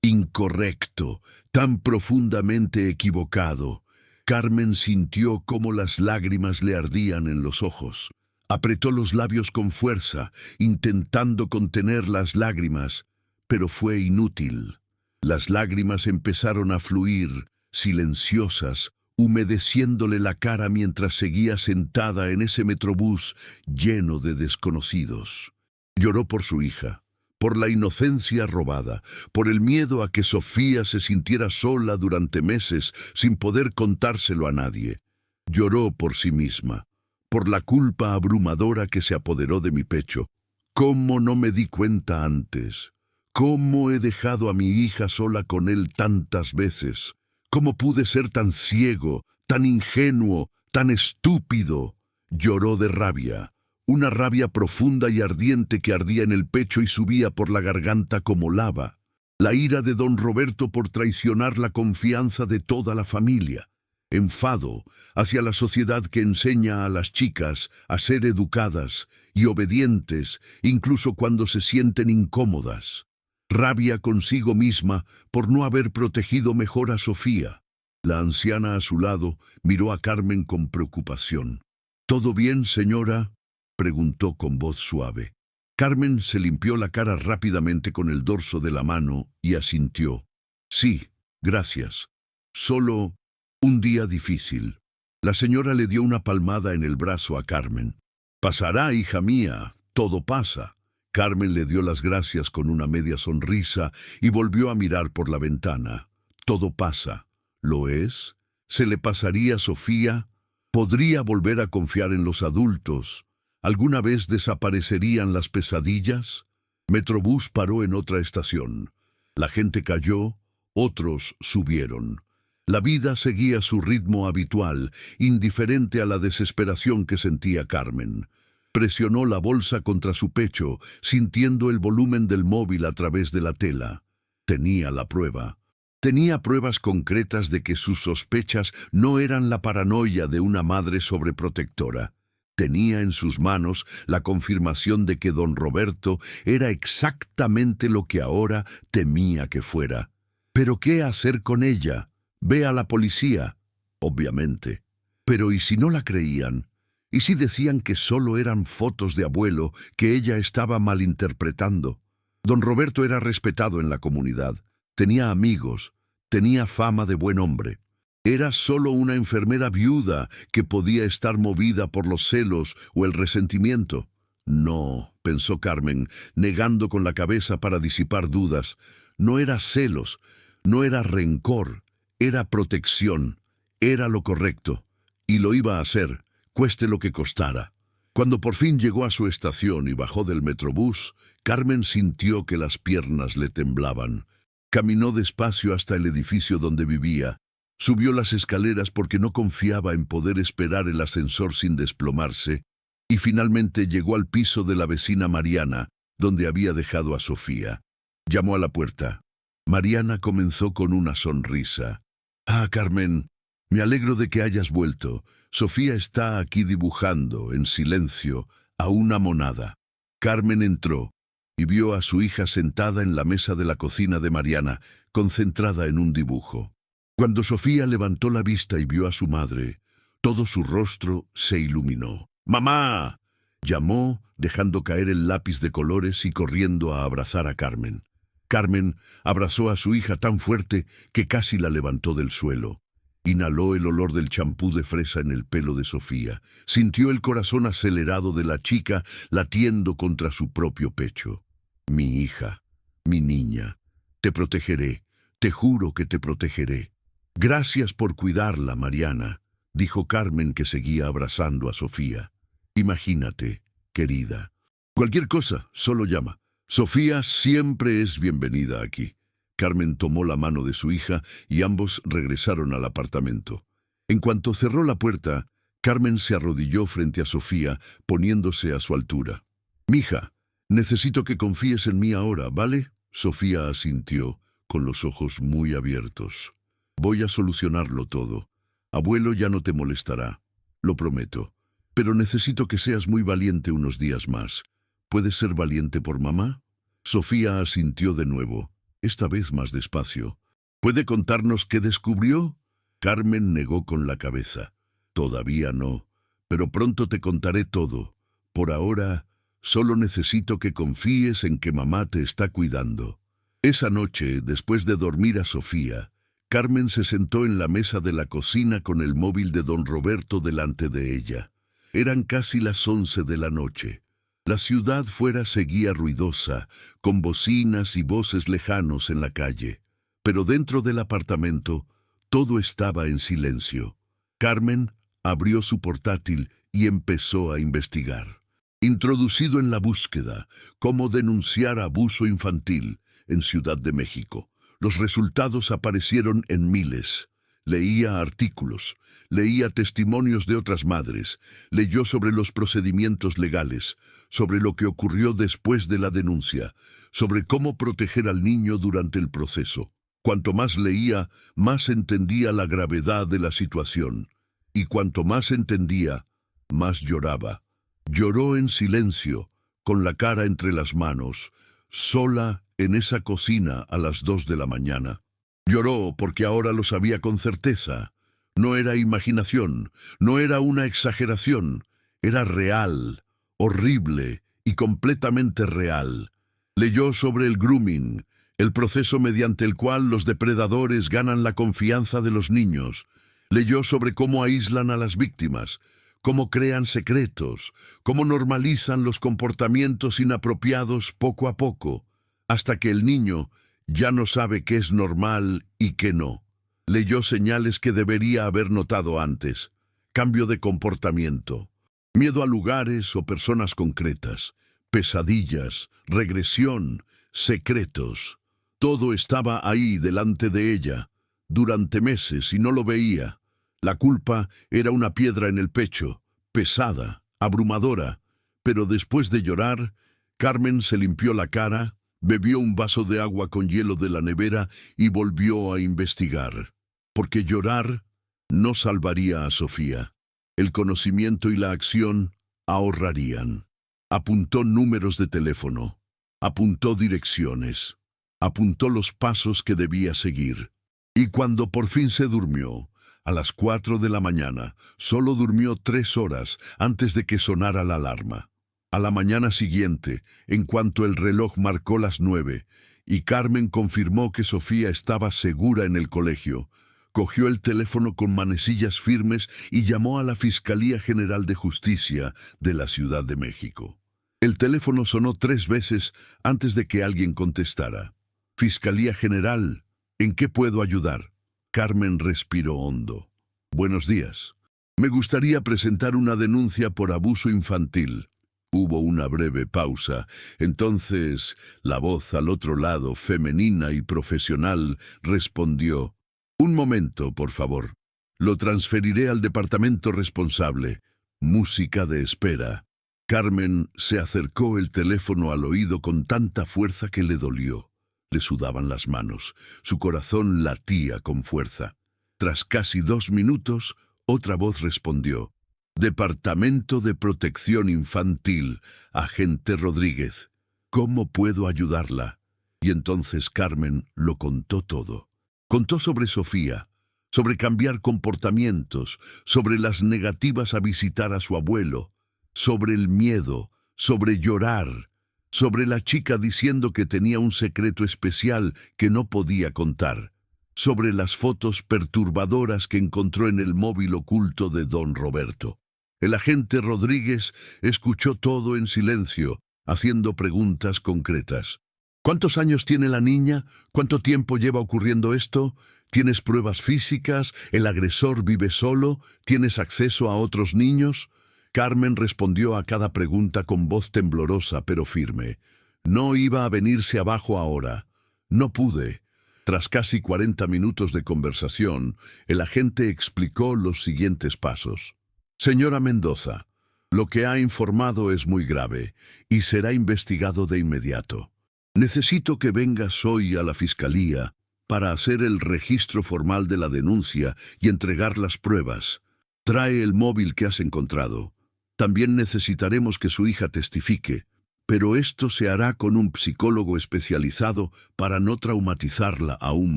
Incorrecto, tan profundamente equivocado. Carmen sintió cómo las lágrimas le ardían en los ojos. Apretó los labios con fuerza, intentando contener las lágrimas, pero fue inútil. Las lágrimas empezaron a fluir, silenciosas, humedeciéndole la cara mientras seguía sentada en ese metrobús lleno de desconocidos. Lloró por su hija, por la inocencia robada, por el miedo a que Sofía se sintiera sola durante meses sin poder contárselo a nadie. Lloró por sí misma, por la culpa abrumadora que se apoderó de mi pecho. ¿Cómo no me di cuenta antes? ¿Cómo he dejado a mi hija sola con él tantas veces? ¿Cómo pude ser tan ciego, tan ingenuo, tan estúpido? Lloró de rabia, una rabia profunda y ardiente que ardía en el pecho y subía por la garganta como lava. La ira de don Roberto por traicionar la confianza de toda la familia. Enfado hacia la sociedad que enseña a las chicas a ser educadas y obedientes, incluso cuando se sienten incómodas. Rabia consigo misma por no haber protegido mejor a Sofía. La anciana a su lado miró a Carmen con preocupación. ¿Todo bien, señora?, preguntó con voz suave. Carmen se limpió la cara rápidamente con el dorso de la mano y asintió. Sí, gracias. Solo un día difícil. La señora le dio una palmada en el brazo a Carmen. Pasará, hija mía, todo pasa. Carmen le dio las gracias con una media sonrisa y volvió a mirar por la ventana. Todo pasa. ¿Lo es? ¿Se le pasaría a Sofía? ¿Podría volver a confiar en los adultos? ¿Alguna vez desaparecerían las pesadillas? Metrobús paró en otra estación. La gente cayó, otros subieron. La vida seguía su ritmo habitual, indiferente a la desesperación que sentía Carmen. Presionó la bolsa contra su pecho, sintiendo el volumen del móvil a través de la tela. Tenía la prueba. Tenía pruebas concretas de que sus sospechas no eran la paranoia de una madre sobreprotectora. Tenía en sus manos la confirmación de que don Roberto era exactamente lo que ahora temía que fuera. ¿Pero qué hacer con ella? Ve a la policía, obviamente. Pero ¿y si no la creían? ¿Y si decían que solo eran fotos de abuelo que ella estaba malinterpretando? Don Roberto era respetado en la comunidad, tenía amigos, tenía fama de buen hombre. Era solo una enfermera viuda que podía estar movida por los celos o el resentimiento. No, pensó Carmen, negando con la cabeza para disipar dudas. No era celos, no era rencor, era protección, era lo correcto, y lo iba a hacer, cueste lo que costara. Cuando por fin llegó a su estación y bajó del metrobús, Carmen sintió que las piernas le temblaban. Caminó despacio hasta el edificio donde vivía. Subió las escaleras porque no confiaba en poder esperar el ascensor sin desplomarse, y finalmente llegó al piso de la vecina Mariana, donde había dejado a Sofía. Llamó a la puerta. Mariana comenzó con una sonrisa. «Ah, Carmen, me alegro de que hayas vuelto. Sofía está aquí dibujando, en silencio, a una monada». Carmen entró y vio a su hija sentada en la mesa de la cocina de Mariana, concentrada en un dibujo. Cuando Sofía levantó la vista y vio a su madre, todo su rostro se iluminó. «¡Mamá!», llamó, dejando caer el lápiz de colores y corriendo a abrazar a Carmen. Carmen abrazó a su hija tan fuerte que casi la levantó del suelo. Inhaló el olor del champú de fresa en el pelo de Sofía. Sintió el corazón acelerado de la chica latiendo contra su propio pecho. «Mi hija, mi niña, te protegeré, te juro que te protegeré». «Gracias por cuidarla, Mariana», dijo Carmen, que seguía abrazando a Sofía. «Imagínate, querida. Cualquier cosa, solo llama. Sofía siempre es bienvenida aquí». Carmen tomó la mano de su hija y ambos regresaron al apartamento. En cuanto cerró la puerta, Carmen se arrodilló frente a Sofía, poniéndose a su altura. «Mija, necesito que confíes en mí ahora, ¿vale?». Sofía asintió, con los ojos muy abiertos. Voy a solucionarlo todo. Abuelo ya no te molestará, lo prometo. Pero necesito que seas muy valiente unos días más. ¿Puedes ser valiente por mamá? Sofía asintió de nuevo, esta vez más despacio. ¿Puede contarnos qué descubrió? Carmen negó con la cabeza. Todavía no, pero pronto te contaré todo. Por ahora, solo necesito que confíes en que mamá te está cuidando. Esa noche, después de dormir a Sofía, Carmen se sentó en la mesa de la cocina con el móvil de don Roberto delante de ella. Eran casi las 11 de la noche. La ciudad fuera seguía ruidosa, con bocinas y voces lejanos en la calle. Pero dentro del apartamento, todo estaba en silencio. Carmen abrió su portátil y empezó a investigar. Introducido en la búsqueda, cómo denunciar abuso infantil en Ciudad de México. Los resultados aparecieron en miles. Leía artículos, leía testimonios de otras madres, leyó sobre los procedimientos legales, sobre lo que ocurrió después de la denuncia, sobre cómo proteger al niño durante el proceso. Cuanto más leía, más entendía la gravedad de la situación. Y cuanto más entendía, más lloraba. Lloró en silencio, con la cara entre las manos, sola en esa cocina a las 2 de la mañana. Lloró porque ahora lo sabía con certeza. No era imaginación, no era una exageración, era real, horrible y completamente real. Leyó sobre el grooming, el proceso mediante el cual los depredadores ganan la confianza de los niños. Leyó sobre cómo aíslan a las víctimas, cómo crean secretos, cómo normalizan los comportamientos inapropiados poco a poco, hasta que el niño ya no sabe qué es normal y qué no. Leyó señales que debería haber notado antes. Cambio de comportamiento, miedo a lugares o personas concretas, pesadillas, regresión, secretos. Todo estaba ahí delante de ella, durante meses, y no lo veía. La culpa era una piedra en el pecho, pesada, abrumadora, pero después de llorar, Carmen se limpió la cara, bebió un vaso de agua con hielo de la nevera y volvió a investigar. Porque llorar no salvaría a Sofía. El conocimiento y la acción ahorrarían. Apuntó números de teléfono, apuntó direcciones, apuntó los pasos que debía seguir. Y cuando por fin se durmió, a las 4 de la mañana, solo durmió 3 horas antes de que sonara la alarma. A la mañana siguiente, en cuanto el reloj marcó las 9, y Carmen confirmó que Sofía estaba segura en el colegio, cogió el teléfono con manecillas firmes y llamó a la Fiscalía General de Justicia de la Ciudad de México. El teléfono sonó 3 veces antes de que alguien contestara. Fiscalía General, ¿en qué puedo ayudar? Carmen respiró hondo. Buenos días. Me gustaría presentar una denuncia por abuso infantil. Hubo una breve pausa. Entonces, la voz al otro lado, femenina y profesional, respondió: Un momento, por favor. Lo transferiré al departamento responsable. Música de espera. Carmen se acercó el teléfono al oído con tanta fuerza que le dolió. Le sudaban las manos. Su corazón latía con fuerza. Tras casi 2 minutos, otra voz respondió: Departamento de Protección Infantil, agente Rodríguez. ¿Cómo puedo ayudarla? Y entonces Carmen lo contó todo. Contó sobre Sofía, sobre cambiar comportamientos, sobre las negativas a visitar a su abuelo, sobre el miedo, sobre llorar, sobre la chica diciendo que tenía un secreto especial que no podía contar, sobre las fotos perturbadoras que encontró en el móvil oculto de don Roberto. El agente Rodríguez escuchó todo en silencio, haciendo preguntas concretas. ¿Cuántos años tiene la niña? ¿Cuánto tiempo lleva ocurriendo esto? ¿Tienes pruebas físicas? ¿El agresor vive solo? ¿Tienes acceso a otros niños? Carmen respondió a cada pregunta con voz temblorosa pero firme. No iba a venirse abajo ahora. No pude. Tras casi 40 minutos de conversación, el agente explicó los siguientes pasos. Señora Mendoza, lo que ha informado es muy grave y será investigado de inmediato. Necesito que vengas hoy a la fiscalía para hacer el registro formal de la denuncia y entregar las pruebas. Trae el móvil que has encontrado. También necesitaremos que su hija testifique, pero esto se hará con un psicólogo especializado para no traumatizarla aún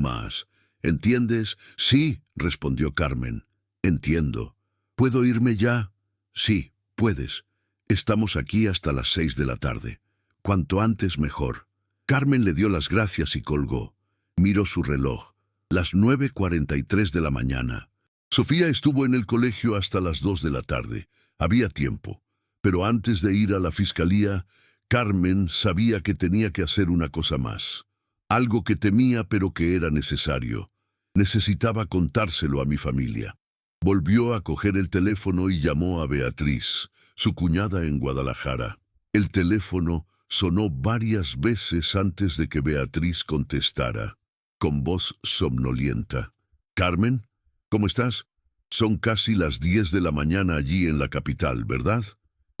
más. ¿Entiendes? Sí, respondió Carmen. Entiendo. ¿Puedo irme ya? Sí, puedes. Estamos aquí hasta las 6 de la tarde. Cuanto antes mejor. Carmen le dio las gracias y colgó. Miró su reloj. Las 9:43 de la mañana. Sofía estuvo en el colegio hasta las 2 de la tarde. Había tiempo. Pero antes de ir a la fiscalía, Carmen sabía que tenía que hacer una cosa más. Algo que temía pero que era necesario. Necesitaba contárselo a mi familia. Volvió a coger el teléfono y llamó a Beatriz, su cuñada en Guadalajara. El teléfono sonó varias veces antes de que Beatriz contestara, con voz somnolienta. «Carmen, ¿cómo estás? Son casi las 10 de la mañana allí en la capital, ¿verdad?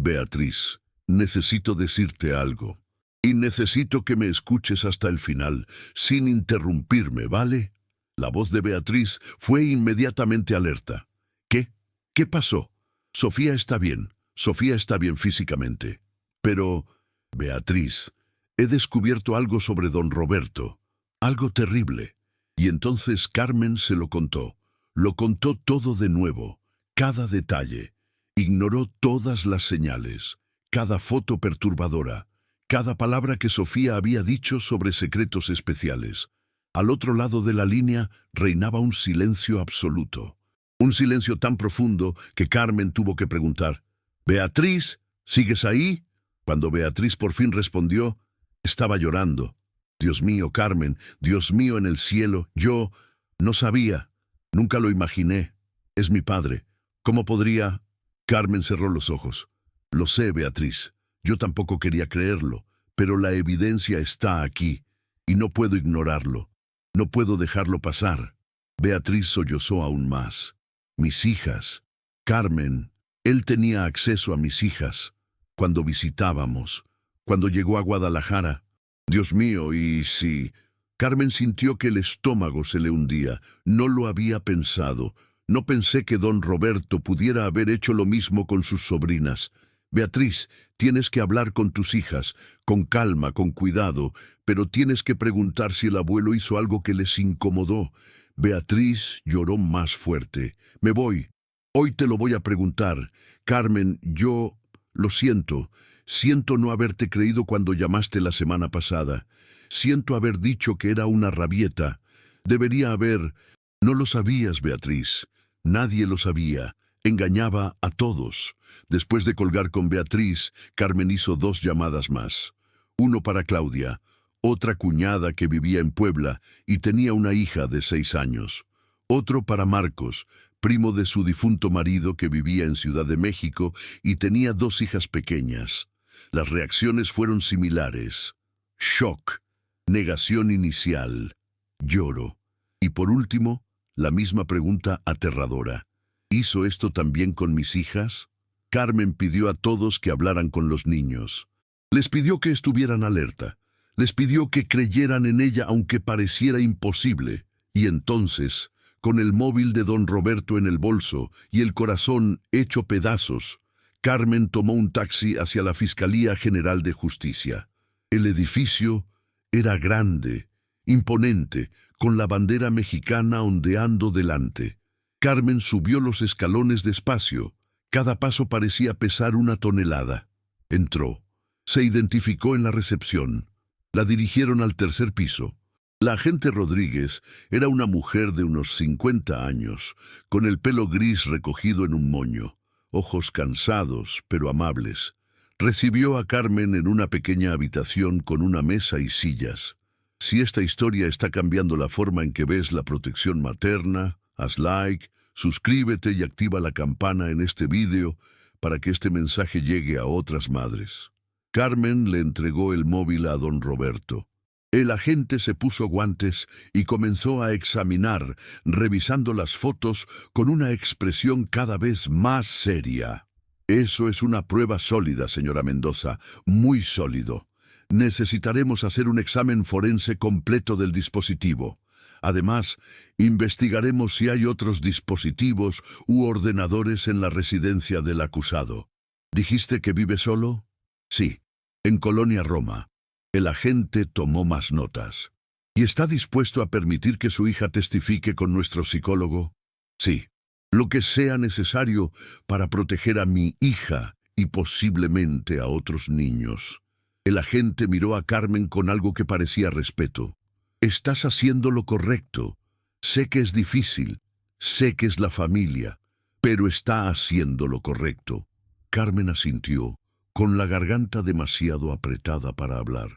Beatriz, necesito decirte algo. Y necesito que me escuches hasta el final, sin interrumpirme, ¿vale?» La voz de Beatriz fue inmediatamente alerta. «¿Qué? ¿Qué pasó? Sofía está bien. Sofía está bien físicamente. Pero, Beatriz, he descubierto algo sobre don Roberto. Algo terrible». Y entonces Carmen se lo contó. Lo contó todo de nuevo, cada detalle. Ignoró todas las señales, cada foto perturbadora, cada palabra que Sofía había dicho sobre secretos especiales. Al otro lado de la línea reinaba un silencio absoluto. Un silencio tan profundo que Carmen tuvo que preguntar, «Beatriz, ¿sigues ahí?» Cuando Beatriz por fin respondió, estaba llorando. «Dios mío, Carmen, Dios mío en el cielo, yo no sabía, nunca lo imaginé. Es mi padre. ¿Cómo podría...?» Carmen cerró los ojos. «Lo sé, Beatriz. Yo tampoco quería creerlo, pero la evidencia está aquí, y no puedo ignorarlo. No puedo dejarlo pasar». Beatriz sollozó aún más. «Mis hijas. Carmen, él tenía acceso a mis hijas. Cuando visitábamos, cuando llegó a Guadalajara. Dios mío, y si...» Carmen sintió que el estómago se le hundía. No lo había pensado. No pensé que don Roberto pudiera haber hecho lo mismo con sus sobrinas. «Beatriz, tienes que hablar con tus hijas, con calma, con cuidado, pero tienes que preguntar si el abuelo hizo algo que les incomodó». Beatriz lloró más fuerte. «Me voy. Hoy te lo voy a preguntar. Carmen, yo... lo siento. Siento no haberte creído cuando llamaste la semana pasada. Siento haber dicho que era una rabieta. Debería haber... No lo sabías, Beatriz. Nadie lo sabía. Engañaba a todos». Después de colgar con Beatriz, Carmen hizo 2 llamadas más. Uno para Claudia, otra cuñada que vivía en Puebla y tenía una hija de 6 años. Otro para Marcos, primo de su difunto marido que vivía en Ciudad de México y tenía 2 hijas pequeñas. Las reacciones fueron similares. Shock, negación inicial, lloro. Y por último, la misma pregunta aterradora. ¿Hizo esto también con mis hijas? Carmen pidió a todos que hablaran con los niños. Les pidió que estuvieran alerta. Les pidió que creyeran en ella aunque pareciera imposible. Y entonces, con el móvil de don Roberto en el bolso y el corazón hecho pedazos, Carmen tomó un taxi hacia la Fiscalía General de Justicia. El edificio era grande, imponente, con la bandera mexicana ondeando delante. Carmen subió los escalones despacio. Cada paso parecía pesar 1 tonelada. Entró. Se identificó en la recepción. La dirigieron al 3er piso. La agente Rodríguez era una mujer de unos 50 años, con el pelo gris recogido en un moño, ojos cansados pero amables. Recibió a Carmen en una pequeña habitación con una mesa y sillas. Si esta historia está cambiando la forma en que ves la protección materna, haz like, suscríbete y activa la campana en este vídeo para que este mensaje llegue a otras madres. Carmen le entregó el móvil a don Roberto. El agente se puso guantes y comenzó a examinar, revisando las fotos con una expresión cada vez más seria. «Eso es una prueba sólida, señora Mendoza, muy sólido. Necesitaremos hacer un examen forense completo del dispositivo. Además, investigaremos si hay otros dispositivos u ordenadores en la residencia del acusado. ¿Dijiste que vive solo? Sí, en Colonia Roma. El agente tomó más notas. ¿Y está dispuesto a permitir que su hija testifique con nuestro psicólogo? Sí, lo que sea necesario para proteger a mi hija y posiblemente a otros niños. El agente miró a Carmen con algo que parecía respeto. Estás haciendo lo correcto. Sé que es difícil, sé que es la familia, pero está haciendo lo correcto. Carmen asintió, con la garganta demasiado apretada para hablar.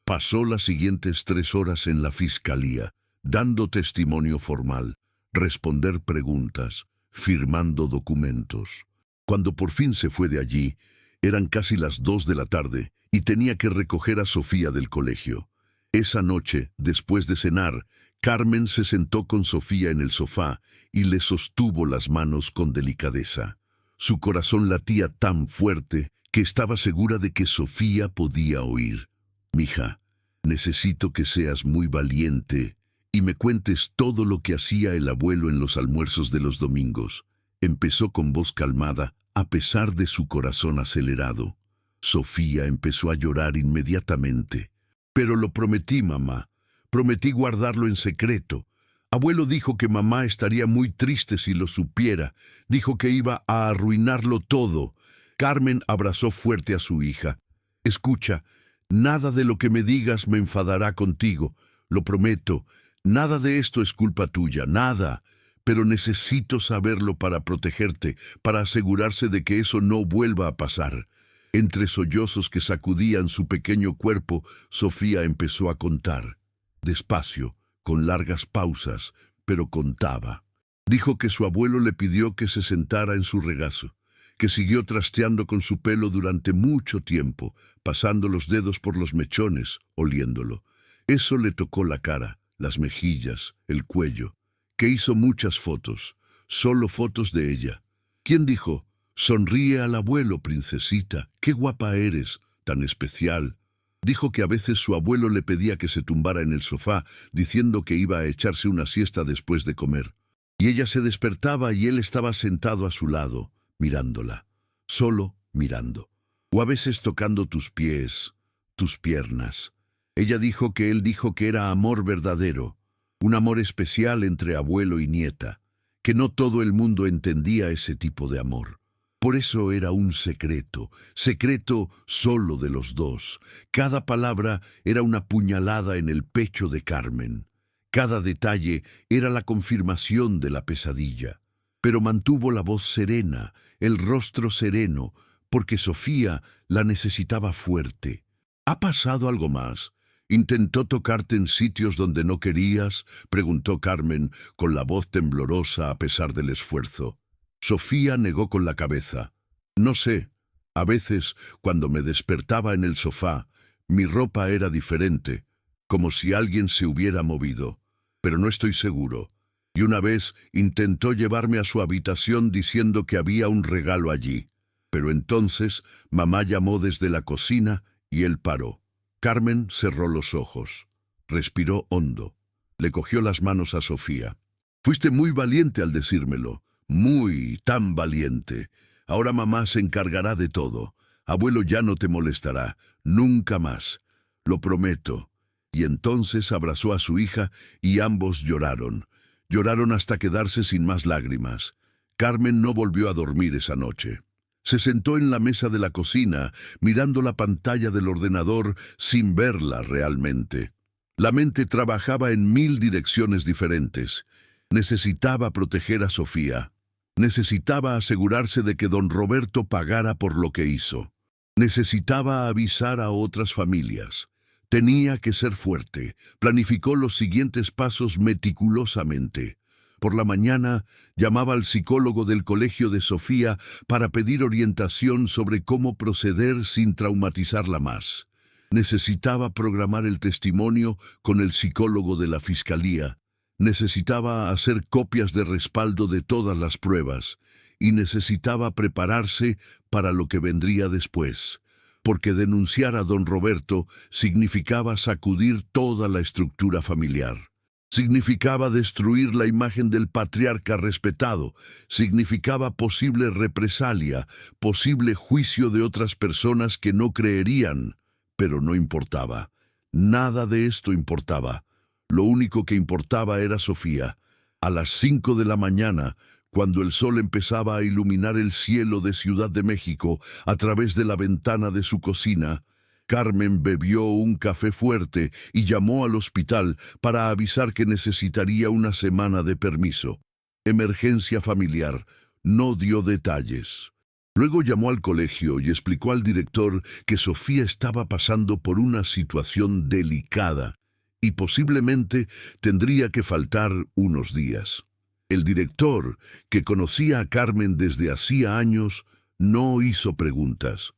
Pasó las siguientes 3 horas en la fiscalía, dando testimonio formal, responder preguntas, firmando documentos. Cuando por fin se fue de allí, eran casi las 2 de la tarde y tenía que recoger a Sofía del colegio. Esa noche, después de cenar, Carmen se sentó con Sofía en el sofá y le sostuvo las manos con delicadeza. Su corazón latía tan fuerte que estaba segura de que Sofía podía oír. «Mija, necesito que seas muy valiente y me cuentes todo lo que hacía el abuelo en los almuerzos de los domingos», empezó con voz calmada, a pesar de su corazón acelerado. Sofía empezó a llorar inmediatamente. «Pero lo prometí, mamá. Prometí guardarlo en secreto. Abuelo dijo que mamá estaría muy triste si lo supiera. Dijo que iba a arruinarlo todo». Carmen abrazó fuerte a su hija. «Escucha, nada de lo que me digas me enfadará contigo. Lo prometo. Nada de esto es culpa tuya, nada. Pero necesito saberlo para protegerte, para asegurarse de que eso no vuelva a pasar». Entre sollozos que sacudían su pequeño cuerpo, Sofía empezó a contar. Despacio, con largas pausas, pero contaba. Dijo que su abuelo le pidió que se sentara en su regazo, que siguió trasteando con su pelo durante mucho tiempo, pasando los dedos por los mechones, oliéndolo. Eso le tocó la cara, las mejillas, el cuello, que hizo muchas fotos, solo fotos de ella. ¿Quién dijo? «Sonríe al abuelo, princesita, qué guapa eres, tan especial». Dijo que a veces su abuelo le pedía que se tumbara en el sofá, diciendo que iba a echarse una siesta después de comer. Y ella se despertaba y él estaba sentado a su lado, mirándola, solo mirando. O a veces tocando tus pies, tus piernas. Ella dijo que él dijo que era amor verdadero, un amor especial entre abuelo y nieta, que no todo el mundo entendía ese tipo de amor. Por eso era un secreto, secreto solo de los dos. Cada palabra era una puñalada en el pecho de Carmen. Cada detalle era la confirmación de la pesadilla. Pero mantuvo la voz serena, el rostro sereno, porque Sofía la necesitaba fuerte. ¿Ha pasado algo más? ¿Intentó tocarte en sitios donde no querías?, preguntó Carmen, con la voz temblorosa a pesar del esfuerzo. Sofía negó con la cabeza. «No sé. A veces, cuando me despertaba en el sofá, mi ropa era diferente, como si alguien se hubiera movido. Pero no estoy seguro. Y una vez intentó llevarme a su habitación diciendo que había un regalo allí. Pero entonces mamá llamó desde la cocina y él paró». Carmen cerró los ojos. Respiró hondo. Le cogió las manos a Sofía. «Fuiste muy valiente al decírmelo. Muy, tan valiente. Ahora mamá se encargará de todo. Abuelo ya no te molestará, nunca más. Lo prometo». Y entonces abrazó a su hija y ambos lloraron. Lloraron hasta quedarse sin más lágrimas. Carmen no volvió a dormir esa noche. Se sentó en la mesa de la cocina, mirando la pantalla del ordenador sin verla realmente. La mente trabajaba en 1000 direcciones diferentes. Necesitaba proteger a Sofía. Necesitaba asegurarse de que don Roberto pagara por lo que hizo. Necesitaba avisar a otras familias. Tenía que ser fuerte. Planificó los siguientes pasos meticulosamente. Por la mañana llamaba al psicólogo del colegio de Sofía para pedir orientación sobre cómo proceder sin traumatizarla más. Necesitaba programar el testimonio con el psicólogo de la fiscalía. Necesitaba hacer copias de respaldo de todas las pruebas y necesitaba prepararse para lo que vendría después, porque denunciar a don Roberto significaba sacudir toda la estructura familiar. Significaba destruir la imagen del patriarca respetado, significaba posible represalia, posible juicio de otras personas que no creerían, pero no importaba. Nada de esto importaba. Lo único que importaba era Sofía. A las 5 de la mañana, cuando el sol empezaba a iluminar el cielo de Ciudad de México a través de la ventana de su cocina, Carmen bebió un café fuerte y llamó al hospital para avisar que necesitaría una semana de permiso. Emergencia familiar. No dio detalles. Luego llamó al colegio y explicó al director que Sofía estaba pasando por una situación delicada y posiblemente tendría que faltar unos días. El director, que conocía a Carmen desde hacía años, no hizo preguntas.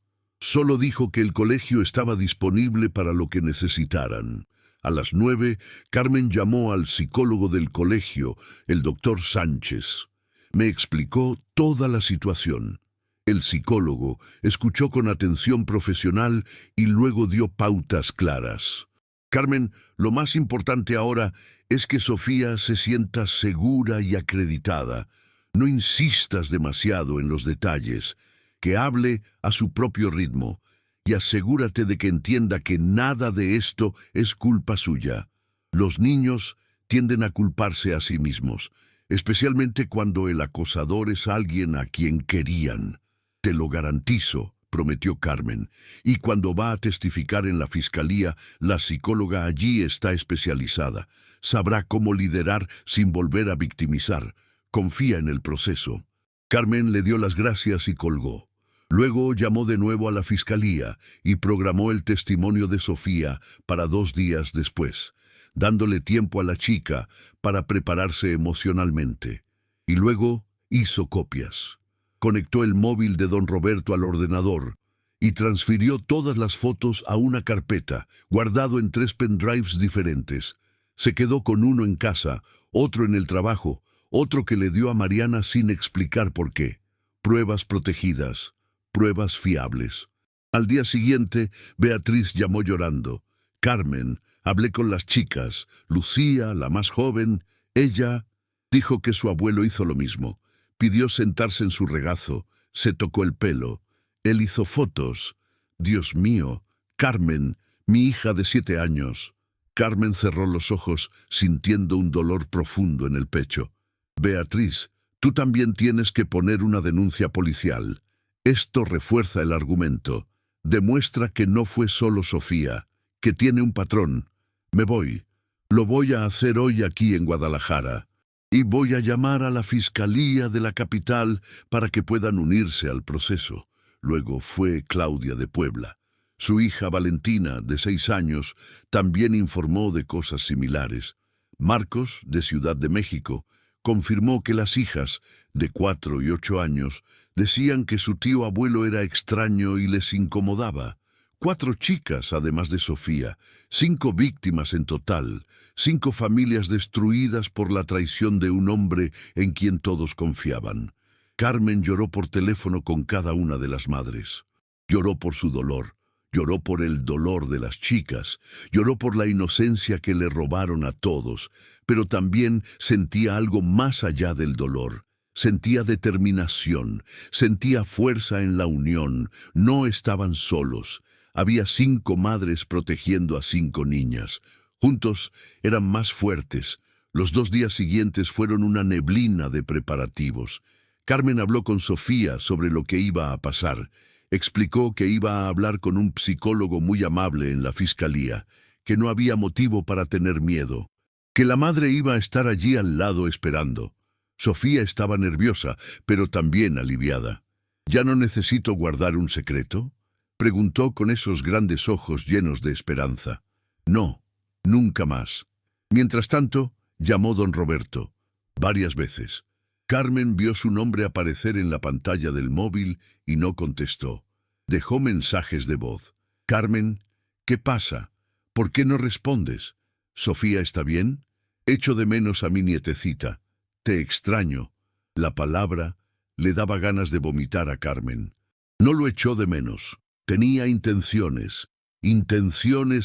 Solo dijo que el colegio estaba disponible para lo que necesitaran. A las 9, Carmen llamó al psicólogo del colegio, el doctor Sánchez. Me explicó toda la situación. El psicólogo escuchó con atención profesional y luego dio pautas claras. Carmen, lo más importante ahora es que Sofía se sienta segura y acreditada. No insistas demasiado en los detalles. Que hable a su propio ritmo y asegúrate de que entienda que nada de esto es culpa suya. Los niños tienden a culparse a sí mismos, especialmente cuando el acosador es alguien a quien querían. Te lo garantizo, prometió Carmen, y cuando va a testificar en la fiscalía, la psicóloga allí está especializada. Sabrá cómo liderar sin volver a victimizar. Confía en el proceso. Carmen le dio las gracias y colgó. Luego llamó de nuevo a la fiscalía y programó el testimonio de Sofía para 2 días después, dándole tiempo a la chica para prepararse emocionalmente. Y luego hizo copias. Conectó el móvil de don Roberto al ordenador y transfirió todas las fotos a una carpeta, guardado en 3 pendrives diferentes. Se quedó con uno en casa, otro en el trabajo, otro que le dio a Mariana sin explicar por qué. Pruebas protegidas. Pruebas fiables. Al día siguiente, Beatriz llamó llorando. Carmen, hablé con las chicas. Lucía, la más joven, ella dijo que su abuelo hizo lo mismo. Pidió sentarse en su regazo, se tocó el pelo. Él hizo fotos. Dios mío, Carmen, mi hija de 7 años. Carmen cerró los ojos, sintiendo un dolor profundo en el pecho. Beatriz, tú también tienes que poner una denuncia policial. Esto refuerza el argumento. Demuestra que no fue solo Sofía, que tiene un patrón. Me voy. Lo voy a hacer hoy aquí en Guadalajara. Y voy a llamar a la Fiscalía de la capital para que puedan unirse al proceso. Luego fue Claudia de Puebla. Su hija Valentina, de 6 años, también informó de cosas similares. Marcos, de Ciudad de México, confirmó que las hijas, de 4 y 8 años, decían que su tío abuelo era extraño y les incomodaba. 4 chicas, además de Sofía, 5 víctimas en total, 5 familias destruidas por la traición de un hombre en quien todos confiaban. Carmen lloró por teléfono con cada una de las madres. Lloró por su dolor, lloró por el dolor de las chicas, lloró por la inocencia que le robaron a todos, pero también sentía algo más allá del dolor. Sentía determinación, sentía fuerza en la unión, no estaban solos. Había 5 madres protegiendo a 5 niñas. Juntos eran más fuertes. Los 2 días siguientes fueron una neblina de preparativos. Carmen habló con Sofía sobre lo que iba a pasar. Explicó que iba a hablar con un psicólogo muy amable en la fiscalía, que no había motivo para tener miedo, que la madre iba a estar allí al lado esperando. Sofía estaba nerviosa, pero también aliviada. ¿Ya no necesito guardar un secreto?, preguntó con esos grandes ojos llenos de esperanza. No, nunca más. Mientras tanto, llamó don Roberto, varias veces. Carmen vio su nombre aparecer en la pantalla del móvil y no contestó. Dejó mensajes de voz. Carmen, ¿qué pasa? ¿Por qué no respondes? ¿Sofía está bien? Echo de menos a mi nietecita. Te extraño. La palabra le daba ganas de vomitar a Carmen. No lo echó de menos. Tenía intenciones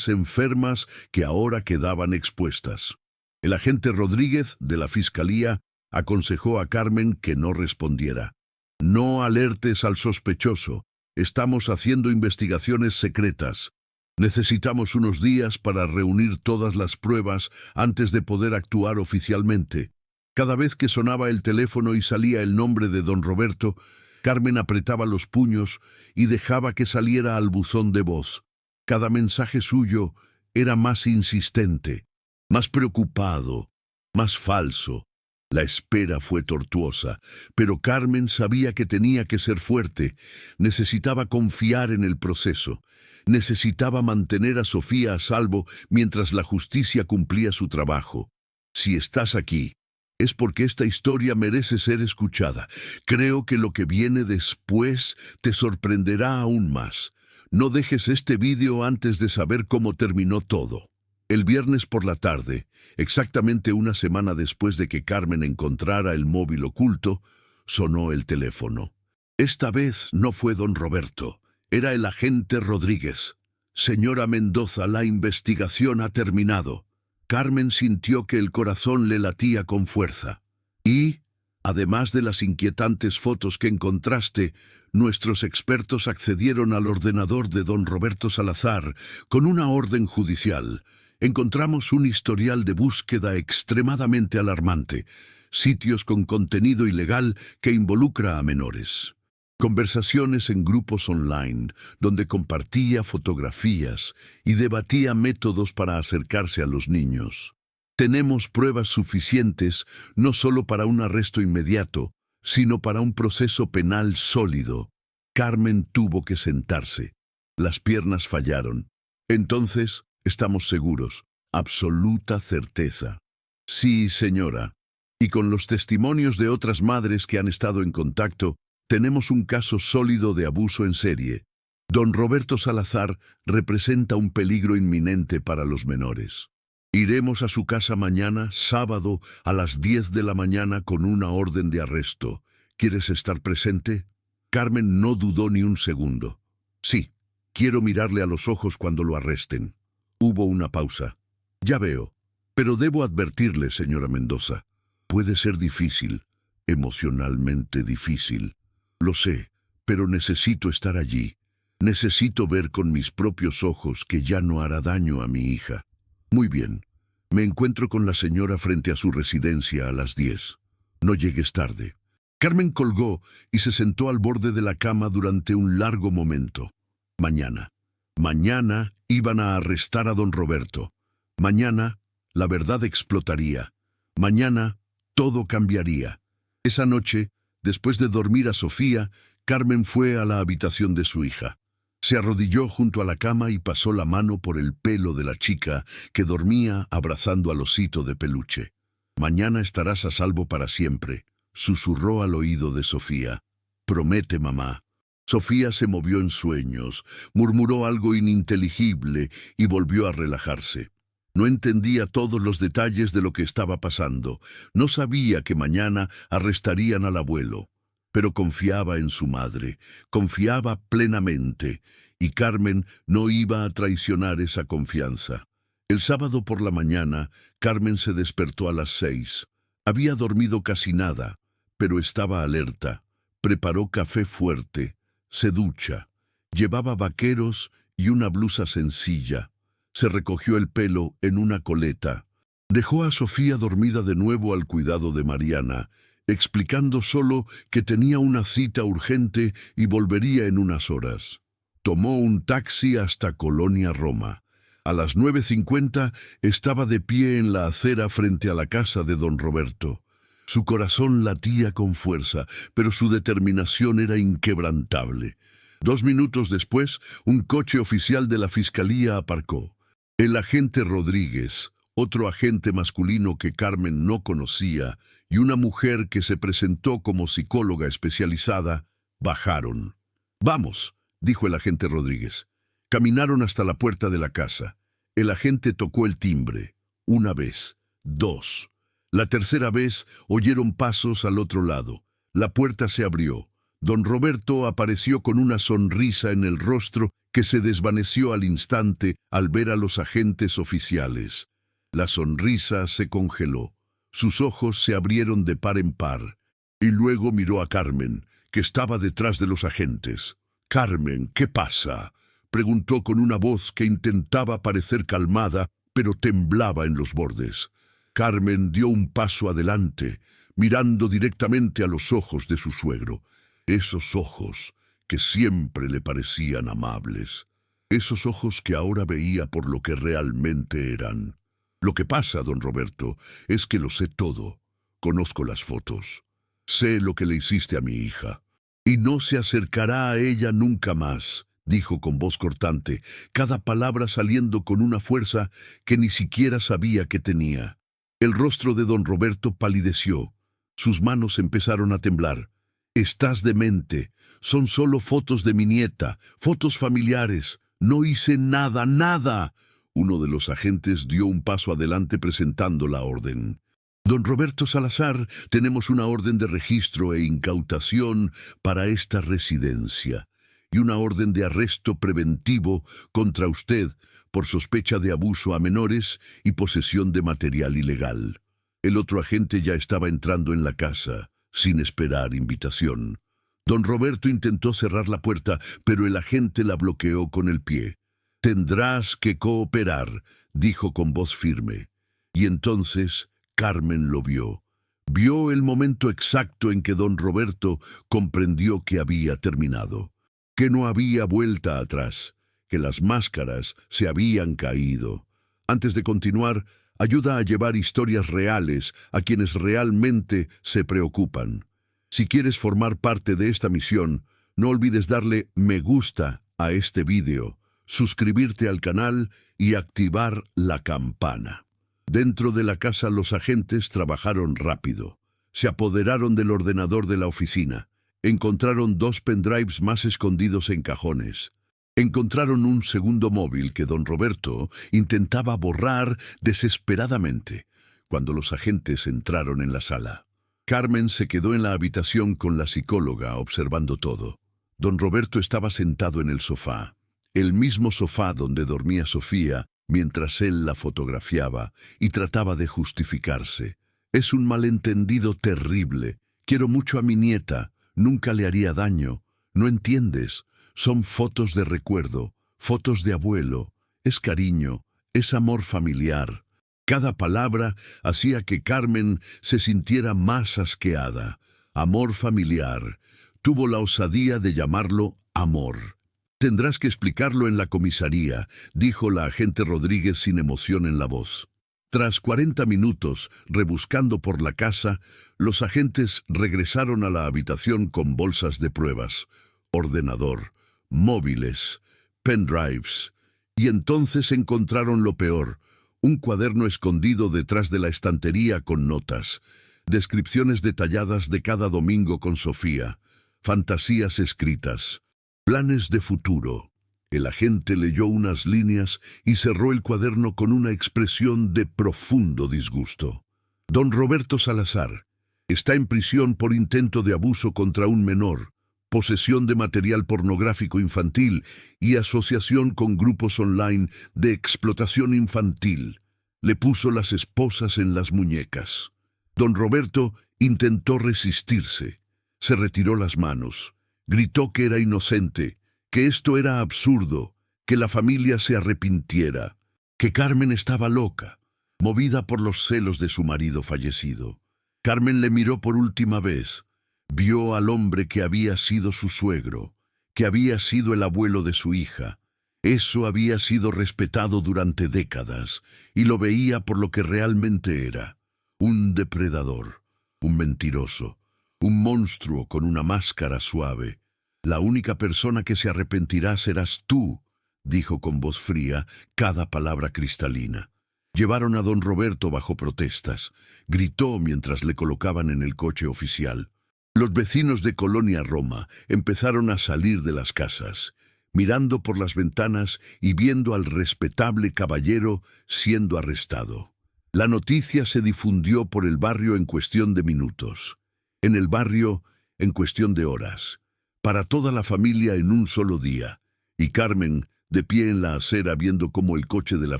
enfermas que ahora quedaban expuestas. El agente Rodríguez, de la Fiscalía, aconsejó a Carmen que no respondiera. No alertes al sospechoso. Estamos haciendo investigaciones secretas. Necesitamos unos días para reunir todas las pruebas antes de poder actuar oficialmente. Cada vez que sonaba el teléfono y salía el nombre de don Roberto, Carmen apretaba los puños y dejaba que saliera al buzón de voz. Cada mensaje suyo era más insistente, más preocupado, más falso. La espera fue tortuosa, pero Carmen sabía que tenía que ser fuerte. Necesitaba confiar en el proceso. Necesitaba mantener a Sofía a salvo mientras la justicia cumplía su trabajo. Si estás aquí, es porque esta historia merece ser escuchada. Creo que lo que viene después te sorprenderá aún más. No dejes este vídeo antes de saber cómo terminó todo. El viernes por la tarde, exactamente una semana después de que Carmen encontrara el móvil oculto, sonó el teléfono. Esta vez no fue don Roberto, era el agente Rodríguez. Señora Mendoza, la investigación ha terminado. Carmen sintió que el corazón le latía con fuerza. Y, además de las inquietantes fotos que encontraste, nuestros expertos accedieron al ordenador de don Roberto Salazar con una orden judicial. Encontramos un historial de búsqueda extremadamente alarmante, sitios con contenido ilegal que involucra a menores. Conversaciones en grupos online, donde compartía fotografías y debatía métodos para acercarse a los niños. Tenemos pruebas suficientes no solo para un arresto inmediato, sino para un proceso penal sólido. Carmen tuvo que sentarse. Las piernas fallaron. Entonces, estamos seguros. Absoluta certeza. Sí, señora. Y con los testimonios de otras madres que han estado en contacto, tenemos un caso sólido de abuso en serie. Don Roberto Salazar representa un peligro inminente para los menores. Iremos a su casa mañana, sábado, a las 10 de la mañana con una orden de arresto. ¿Quieres estar presente? Carmen no dudó ni un segundo. Sí, quiero mirarle a los ojos cuando lo arresten. Hubo una pausa. Ya veo. Pero debo advertirle, señora Mendoza. Puede ser difícil, emocionalmente difícil. Lo sé, pero necesito estar allí. Necesito ver con mis propios ojos que ya no hará daño a mi hija. Muy bien. Me encuentro con la señora frente a su residencia a las 10. No llegues tarde. Carmen colgó y se sentó al borde de la cama durante un largo momento. Mañana. Mañana iban a arrestar a don Roberto. Mañana la verdad explotaría. Mañana todo cambiaría. Esa noche, después de dormir a Sofía, Carmen fue a la habitación de su hija. Se arrodilló junto a la cama y pasó la mano por el pelo de la chica que dormía abrazando al osito de peluche. Mañana estarás a salvo para siempre, susurró al oído de Sofía. Promete, mamá. Sofía se movió en sueños, murmuró algo ininteligible y volvió a relajarse. No entendía todos los detalles de lo que estaba pasando. No sabía que mañana arrestarían al abuelo. Pero confiaba en su madre, confiaba plenamente, y Carmen no iba a traicionar esa confianza. El sábado por la mañana, Carmen se despertó a las 6. Había dormido casi nada, pero estaba alerta. Preparó café fuerte, se ducha, llevaba vaqueros y una blusa sencilla. Se recogió el pelo en una coleta. Dejó a Sofía dormida de nuevo al cuidado de Mariana, explicando solo que tenía una cita urgente y volvería en unas horas. Tomó un taxi hasta Colonia Roma. A las 9:50 estaba de pie en la acera frente a la casa de don Roberto. Su corazón latía con fuerza, pero su determinación era inquebrantable. 2 minutos después, un coche oficial de la Fiscalía aparcó. El agente Rodríguez, otro agente masculino que Carmen no conocía, y una mujer que se presentó como psicóloga especializada, bajaron. «Vamos», dijo el agente Rodríguez. Caminaron hasta la puerta de la casa. El agente tocó el timbre. 1 vez, 2. La tercera vez oyeron pasos al otro lado. La puerta se abrió. Don Roberto apareció con una sonrisa en el rostro que se desvaneció al instante al ver a los agentes oficiales. La sonrisa se congeló. Sus ojos se abrieron de par en par. Y luego miró a Carmen, que estaba detrás de los agentes. «Carmen, ¿qué pasa?», preguntó con una voz que intentaba parecer calmada, pero temblaba en los bordes. Carmen dio un paso adelante, mirando directamente a los ojos de su suegro. Esos ojos que siempre le parecían amables. Esos ojos que ahora veía por lo que realmente eran. «Lo que pasa, don Roberto, es que lo sé todo. Conozco las fotos. Sé lo que le hiciste a mi hija. Y no se acercará a ella nunca más», dijo con voz cortante, cada palabra saliendo con una fuerza que ni siquiera sabía que tenía. El rostro de don Roberto palideció. Sus manos empezaron a temblar. «Estás demente. Son solo fotos de mi nieta, fotos familiares. No hice nada, nada». Uno de los agentes dio un paso adelante presentando la orden. «Don Roberto Salazar, tenemos una orden de registro e incautación para esta residencia y una orden de arresto preventivo contra usted por sospecha de abuso a menores y posesión de material ilegal». El otro agente ya estaba entrando en la casa, sin esperar invitación. Don Roberto intentó cerrar la puerta, pero el agente la bloqueó con el pie. «Tendrás que cooperar», dijo con voz firme. Y entonces Carmen lo vio. Vio el momento exacto en que don Roberto comprendió que había terminado, que no había vuelta atrás, que las máscaras se habían caído. Antes de continuar, ayuda a llevar historias reales a quienes realmente se preocupan. Si quieres formar parte de esta misión, no olvides darle me gusta a este vídeo, suscribirte al canal y activar la campana. Dentro de la casa los agentes trabajaron rápido. Se apoderaron del ordenador de la oficina. Encontraron 2 pendrives más escondidos en cajones. Encontraron un segundo móvil que don Roberto intentaba borrar desesperadamente cuando los agentes entraron en la sala. Carmen se quedó en la habitación con la psicóloga observando todo. Don Roberto estaba sentado en el sofá, el mismo sofá donde dormía Sofía mientras él la fotografiaba y trataba de justificarse. «Es un malentendido terrible. Quiero mucho a mi nieta. Nunca le haría daño. No entiendes. Son fotos de recuerdo, fotos de abuelo. Es cariño, es amor familiar». Cada palabra hacía que Carmen se sintiera más asqueada. Amor familiar. Tuvo la osadía de llamarlo amor. «Tendrás que explicarlo en la comisaría», dijo la agente Rodríguez sin emoción en la voz. Tras 40 minutos rebuscando por la casa, los agentes regresaron a la habitación con bolsas de pruebas, ordenador, móviles, pendrives, y entonces encontraron lo peor: un cuaderno escondido detrás de la estantería con notas, descripciones detalladas de cada domingo con Sofía, fantasías escritas, planes de futuro. El agente leyó unas líneas y cerró el cuaderno con una expresión de profundo disgusto. «Don Roberto Salazar está en prisión por intento de abuso contra un menor, posesión de material pornográfico infantil y asociación con grupos online de explotación infantil». Le puso las esposas en las muñecas. Don Roberto intentó resistirse. Se retiró las manos. Gritó que era inocente, que esto era absurdo, que la familia se arrepintiera, que Carmen estaba loca, movida por los celos de su marido fallecido. Carmen le miró por última vez. Vio al hombre que había sido su suegro, que había sido el abuelo de su hija. Eso había sido respetado durante décadas, y lo veía por lo que realmente era: un depredador, un mentiroso, un monstruo con una máscara suave. «La única persona que se arrepentirá serás tú», dijo con voz fría, cada palabra cristalina. Llevaron a don Roberto bajo protestas. Gritó mientras le colocaban en el coche oficial. Los vecinos de Colonia Roma empezaron a salir de las casas, mirando por las ventanas y viendo al respetable caballero siendo arrestado. La noticia se difundió por el barrio en cuestión de minutos. En el barrio, en cuestión de horas. Para toda la familia en un solo día. Y Carmen De pie en la acera, viendo cómo el coche de la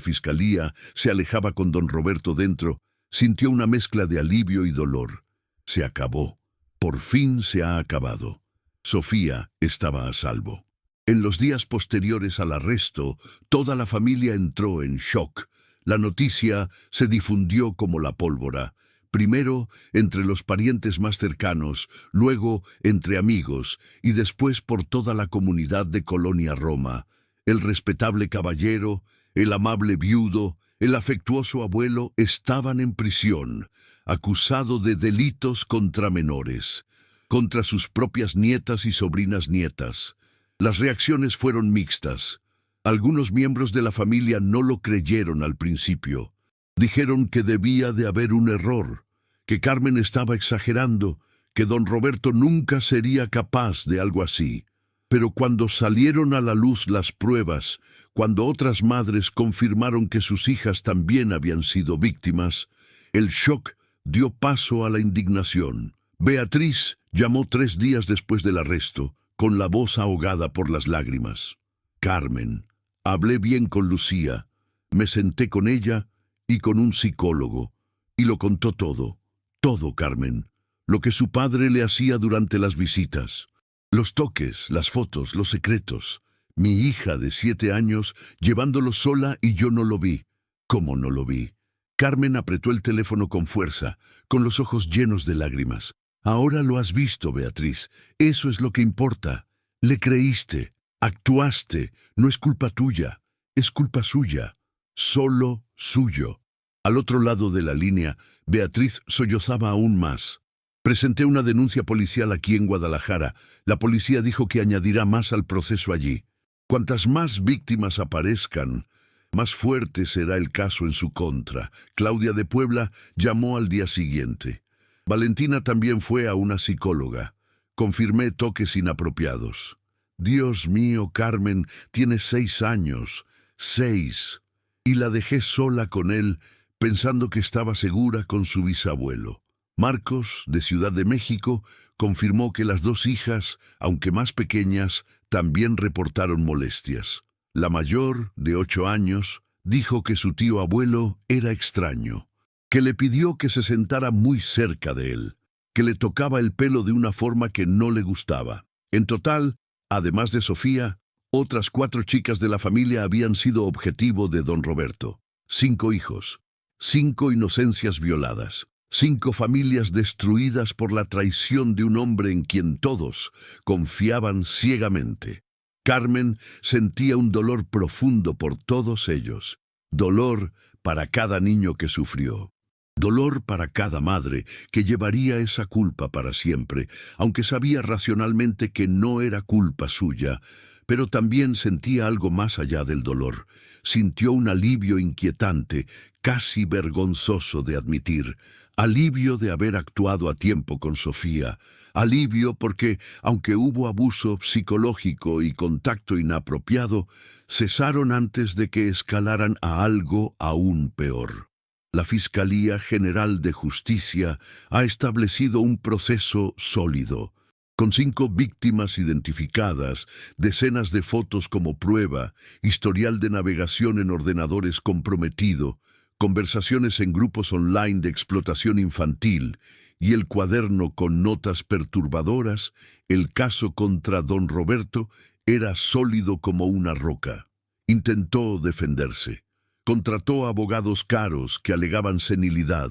fiscalía se alejaba con don Roberto dentro, sintió una mezcla de alivio y dolor. Se acabó. Por fin se ha acabado. Sofía estaba a salvo. En los días posteriores al arresto, toda la familia entró en shock. La noticia se difundió como la pólvora. Primero entre los parientes más cercanos, luego entre amigos y después por toda la comunidad de Colonia Roma. El respetable caballero, el amable viudo, el afectuoso abuelo estaban en prisión, acusado de delitos contra menores, contra sus propias nietas y sobrinas nietas. Las reacciones fueron mixtas. Algunos miembros de la familia no lo creyeron al principio. Dijeron que debía de haber un error, que Carmen estaba exagerando, que don Roberto nunca sería capaz de algo así. Pero cuando salieron a la luz las pruebas, cuando otras madres confirmaron que sus hijas también habían sido víctimas, el shock dio paso a la indignación. Beatriz llamó 3 días después del arresto, con la voz ahogada por las lágrimas. Carmen, hablé bien con Lucía, me senté con ella y con un psicólogo, y lo contó todo, todo, Carmen, lo que su padre le hacía durante las visitas. Los toques, las fotos, los secretos. Mi hija de 7 años llevándolo sola y yo no lo vi. ¿Cómo no lo vi? Carmen apretó el teléfono con fuerza, con los ojos llenos de lágrimas. Ahora lo has visto, Beatriz. Eso es lo que importa. Le creíste, actuaste. No es culpa tuya, es culpa suya. Solo suyo. Al otro lado de la línea, Beatriz sollozaba aún más. Presenté una denuncia policial aquí en Guadalajara. La policía dijo que añadirá más al proceso allí. Cuantas más víctimas aparezcan, más fuerte será el caso en su contra. Claudia de Puebla llamó al día siguiente. Valentina también fue a una psicóloga. Confirmé toques inapropiados. Dios mío, Carmen tiene 6 años. 6. Y la dejé sola con él, pensando que estaba segura con su bisabuelo. Marcos, de Ciudad de México, confirmó que las 2 hijas, aunque más pequeñas, también reportaron molestias. La mayor, de 8 años, dijo que su tío abuelo era extraño, que le pidió que se sentara muy cerca de él, que le tocaba el pelo de una forma que no le gustaba. En total, además de Sofía, otras 4 chicas de la familia habían sido objetivo de don Roberto. 5 hijos, 5 inocencias violadas. 5 familias destruidas por la traición de un hombre en quien todos confiaban ciegamente. Carmen sentía un dolor profundo por todos ellos, dolor para cada niño que sufrió, dolor para cada madre que llevaría esa culpa para siempre, aunque sabía racionalmente que no era culpa suya, pero también sentía algo más allá del dolor. Sintió un alivio inquietante, casi vergonzoso de admitir. Alivio de haber actuado a tiempo con Sofía. Alivio porque, aunque hubo abuso psicológico y contacto inapropiado, cesaron antes de que escalaran a algo aún peor. La Fiscalía General de Justicia ha establecido un proceso sólido, con 5 víctimas identificadas, decenas de fotos como prueba, historial de navegación en ordenadores comprometido, conversaciones en grupos online de explotación infantil y el cuaderno con notas perturbadoras. El caso contra don Roberto era sólido como una roca. Intentó defenderse. Contrató abogados caros que alegaban senilidad.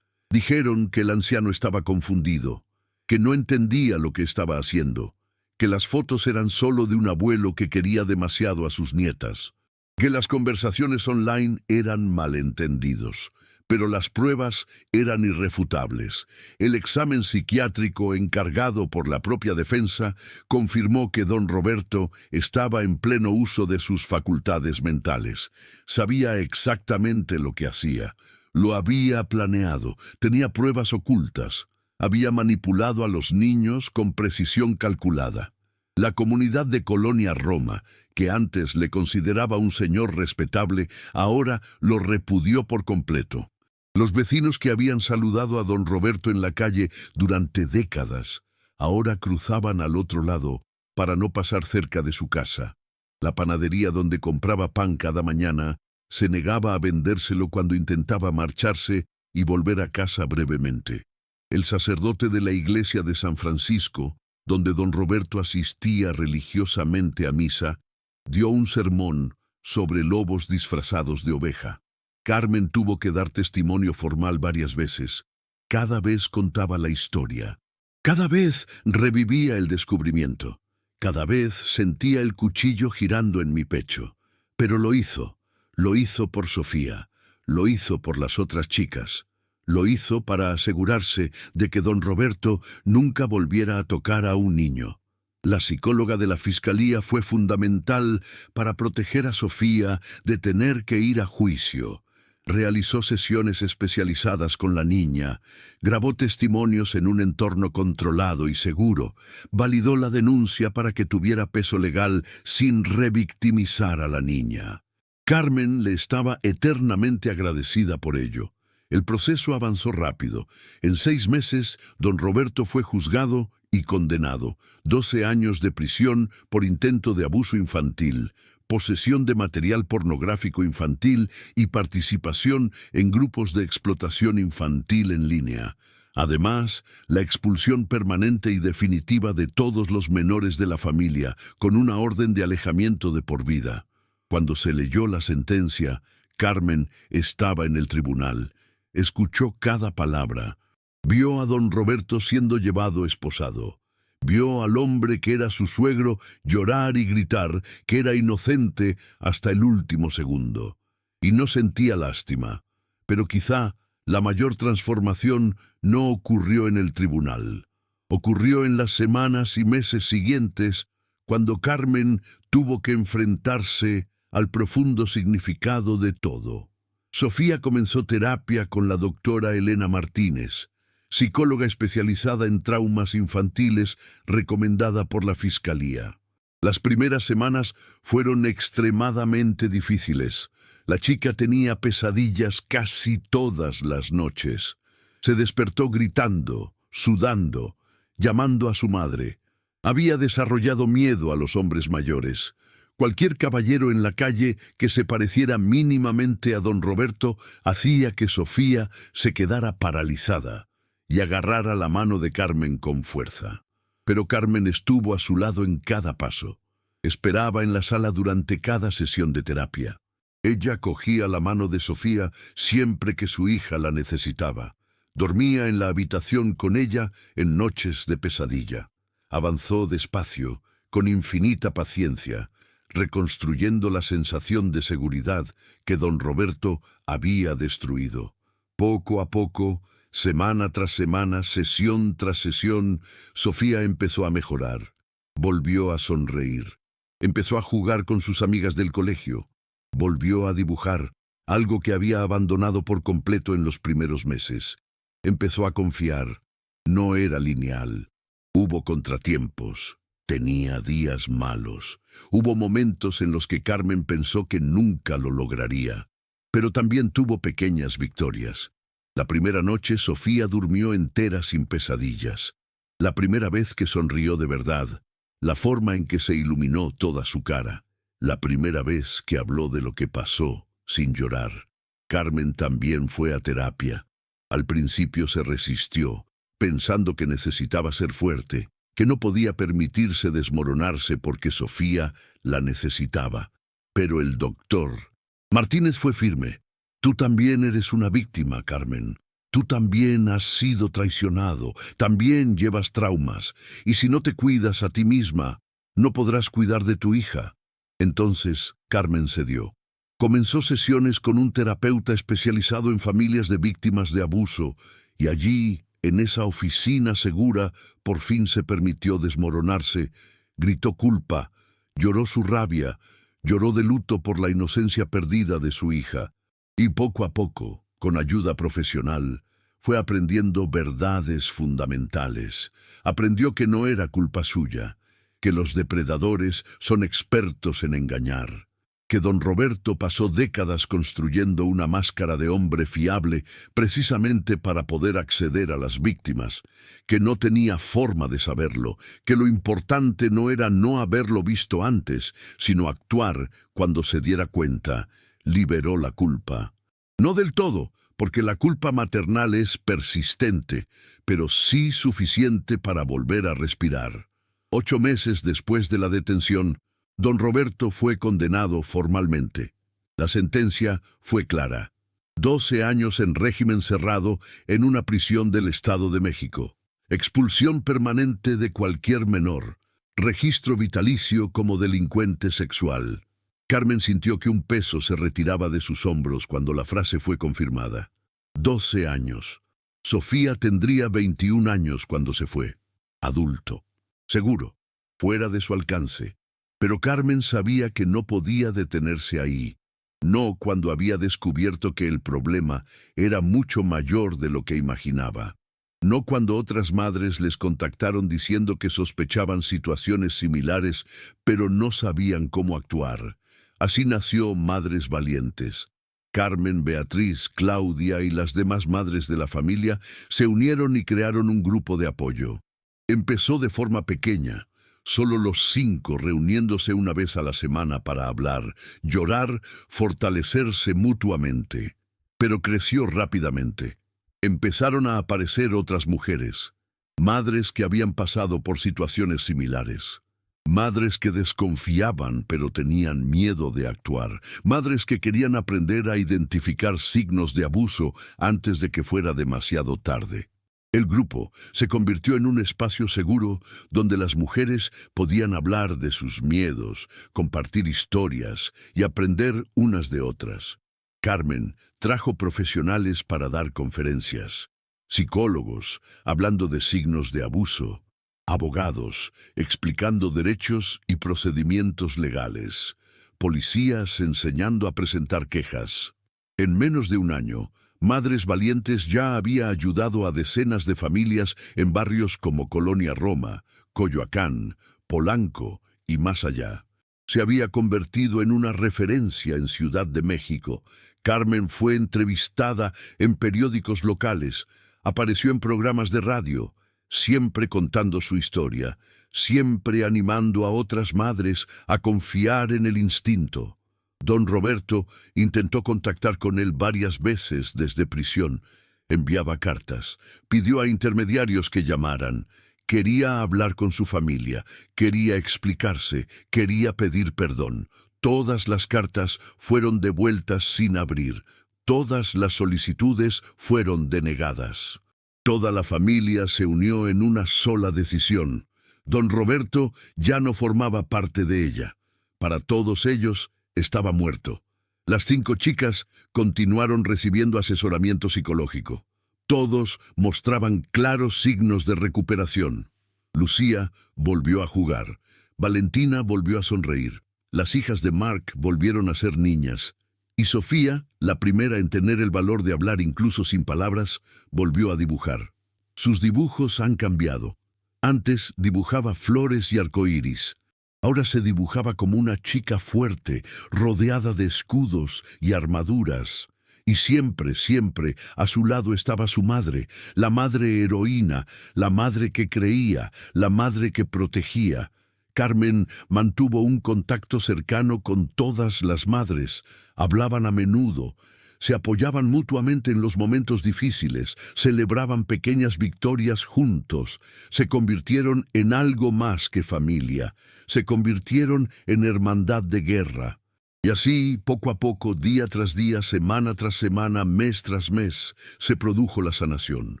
Dijeron que el anciano estaba confundido, que no entendía lo que estaba haciendo, que las fotos eran solo de un abuelo que quería demasiado a sus nietas, que las conversaciones online eran malentendidos, pero las pruebas eran irrefutables. El examen psiquiátrico encargado por la propia defensa confirmó que don Roberto estaba en pleno uso de sus facultades mentales. Sabía exactamente lo que hacía. Lo había planeado, tenía pruebas ocultas. Había manipulado a los niños con precisión calculada. La comunidad de Colonia Roma, que antes le consideraba un señor respetable, ahora lo repudió por completo. Los vecinos que habían saludado a don Roberto en la calle durante décadas, ahora cruzaban al otro lado para no pasar cerca de su casa. La panadería donde compraba pan cada mañana se negaba a vendérselo cuando intentaba marcharse y volver a casa brevemente. El sacerdote de la iglesia de San Francisco, donde don Roberto asistía religiosamente a misa, dio un sermón sobre lobos disfrazados de oveja. Carmen tuvo que dar testimonio formal varias veces. Cada vez contaba la historia. Cada vez revivía el descubrimiento. Cada vez sentía el cuchillo girando en mi pecho. Pero lo hizo. Lo hizo por Sofía. Lo hizo por las otras chicas. Lo hizo para asegurarse de que don Roberto nunca volviera a tocar a un niño. La psicóloga de la fiscalía fue fundamental para proteger a Sofía de tener que ir a juicio. Realizó sesiones especializadas con la niña, grabó testimonios en un entorno controlado y seguro, validó la denuncia para que tuviera peso legal sin revictimizar a la niña. Carmen le estaba eternamente agradecida por ello. El proceso avanzó rápido. En 6 meses, don Roberto fue juzgado y condenado. 12 años de prisión por intento de abuso infantil, posesión de material pornográfico infantil y participación en grupos de explotación infantil en línea. Además, la expulsión permanente y definitiva de todos los menores de la familia, con una orden de alejamiento de por vida. Cuando se leyó la sentencia, Carmen estaba en el tribunal. Escuchó cada palabra. Vio a don Roberto siendo llevado esposado. Vio al hombre que era su suegro llorar y gritar que era inocente hasta el último segundo. Y no sentía lástima. Pero quizá la mayor transformación no ocurrió en el tribunal. Ocurrió en las semanas y meses siguientes, cuando Carmen tuvo que enfrentarse al profundo significado de todo. Sofía comenzó terapia con la doctora Elena Martínez, psicóloga especializada en traumas infantiles recomendada por la Fiscalía. Las primeras semanas fueron extremadamente difíciles. La chica tenía pesadillas casi todas las noches. Se despertó gritando, sudando, llamando a su madre. Había desarrollado miedo a los hombres mayores. Cualquier caballero en la calle que se pareciera mínimamente a don Roberto hacía que Sofía se quedara paralizada y agarrara la mano de Carmen con fuerza. Pero Carmen estuvo a su lado en cada paso. Esperaba en la sala durante cada sesión de terapia. Ella cogía la mano de Sofía siempre que su hija la necesitaba. Dormía en la habitación con ella en noches de pesadilla. Avanzó despacio, con infinita paciencia, reconstruyendo la sensación de seguridad que don Roberto había destruido. Poco a poco, semana tras semana, sesión tras sesión, Sofía empezó a mejorar. Volvió a sonreír. Empezó a jugar con sus amigas del colegio. Volvió a dibujar, algo que había abandonado por completo en los primeros meses. Empezó a confiar. No era lineal. Hubo contratiempos. Tenía días malos. Hubo momentos en los que Carmen pensó que nunca lo lograría. Pero también tuvo pequeñas victorias. La primera noche Sofía durmió entera sin pesadillas. La primera vez que sonrió de verdad. La forma en que se iluminó toda su cara. La primera vez que habló de lo que pasó sin llorar. Carmen también fue a terapia. Al principio se resistió, pensando que necesitaba ser fuerte, que no podía permitirse desmoronarse porque Sofía la necesitaba. Pero el doctor Martínez fue firme. Tú también eres una víctima, Carmen. Tú también has sido traicionado, también llevas traumas, y si no te cuidas a ti misma, no podrás cuidar de tu hija. Entonces, Carmen cedió. Comenzó sesiones con un terapeuta especializado en familias de víctimas de abuso, y allí, en esa oficina segura, por fin se permitió desmoronarse, gritó culpa, lloró su rabia, lloró de luto por la inocencia perdida de su hija, y poco a poco, con ayuda profesional, fue aprendiendo verdades fundamentales. Aprendió que no era culpa suya, que los depredadores son expertos en engañar. que don Roberto pasó décadas construyendo una máscara de hombre fiable precisamente para poder acceder a las víctimas, que no tenía forma de saberlo, que lo importante no era no haberlo visto antes, sino actuar cuando se diera cuenta, liberó la culpa. No del todo, porque la culpa maternal es persistente, pero sí suficiente para volver a respirar. 8 meses después de la detención, don Roberto fue condenado formalmente. La sentencia fue clara: 12 años en régimen cerrado en una prisión del Estado de México, expulsión permanente de cualquier menor, registro vitalicio como delincuente sexual. Carmen sintió que un peso se retiraba de sus hombros cuando la frase fue confirmada. 12 años. Sofía tendría 21 años cuando se fue. Adulto. Seguro. Fuera de su alcance. Pero Carmen sabía que no podía detenerse ahí. No cuando había descubierto que el problema era mucho mayor de lo que imaginaba. No cuando otras madres les contactaron diciendo que sospechaban situaciones similares, pero no sabían cómo actuar. Así nació Madres Valientes. Carmen, Beatriz, Claudia y las demás madres de la familia se unieron y crearon un grupo de apoyo. Empezó de forma pequeña, solo los 5 reuniéndose una vez a la semana para hablar, llorar, fortalecerse mutuamente. Pero creció rápidamente. Empezaron a aparecer otras mujeres, madres que habían pasado por situaciones similares. Madres que desconfiaban pero tenían miedo de actuar. Madres que querían aprender a identificar signos de abuso antes de que fuera demasiado tarde. El grupo se convirtió en un espacio seguro donde las mujeres podían hablar de sus miedos, compartir historias y aprender unas de otras. Carmen trajo profesionales para dar conferencias, psicólogos hablando de signos de abuso, abogados explicando derechos y procedimientos legales, policías enseñando a presentar quejas. En menos de un año, Madres Valientes ya había ayudado a decenas de familias en barrios como Colonia Roma, Coyoacán, Polanco y más allá. Se había convertido en una referencia en Ciudad de México. Carmen fue entrevistada en periódicos locales, apareció en programas de radio, siempre contando su historia, siempre animando a otras madres a confiar en el instinto. Don Roberto intentó contactar con él varias veces desde prisión. Enviaba cartas, pidió a intermediarios que llamaran. Quería hablar con su familia, quería explicarse, quería pedir perdón. Todas las cartas fueron devueltas sin abrir. Todas las solicitudes fueron denegadas. Toda la familia se unió en una sola decisión. Don Roberto ya no formaba parte de ella. Para todos ellos, estaba muerto. Las 5 chicas continuaron recibiendo asesoramiento psicológico. Todos mostraban claros signos de recuperación. Lucía volvió a jugar. Valentina volvió a sonreír. Las hijas de Mark volvieron a ser niñas. Y Sofía, la primera en tener el valor de hablar incluso sin palabras, volvió a dibujar. Sus dibujos han cambiado. Antes dibujaba flores y arcoíris. Ahora se dibujaba como una chica fuerte, rodeada de escudos y armaduras. Y siempre, siempre, a su lado estaba su madre, la madre heroína, la madre que creía, la madre que protegía. Carmen mantuvo un contacto cercano con todas las madres. Hablaban a menudo, se apoyaban mutuamente en los momentos difíciles, celebraban pequeñas victorias juntos, se convirtieron en algo más que familia, se convirtieron en hermandad de guerra. Y así, poco a poco, día tras día, semana tras semana, mes tras mes, se produjo la sanación.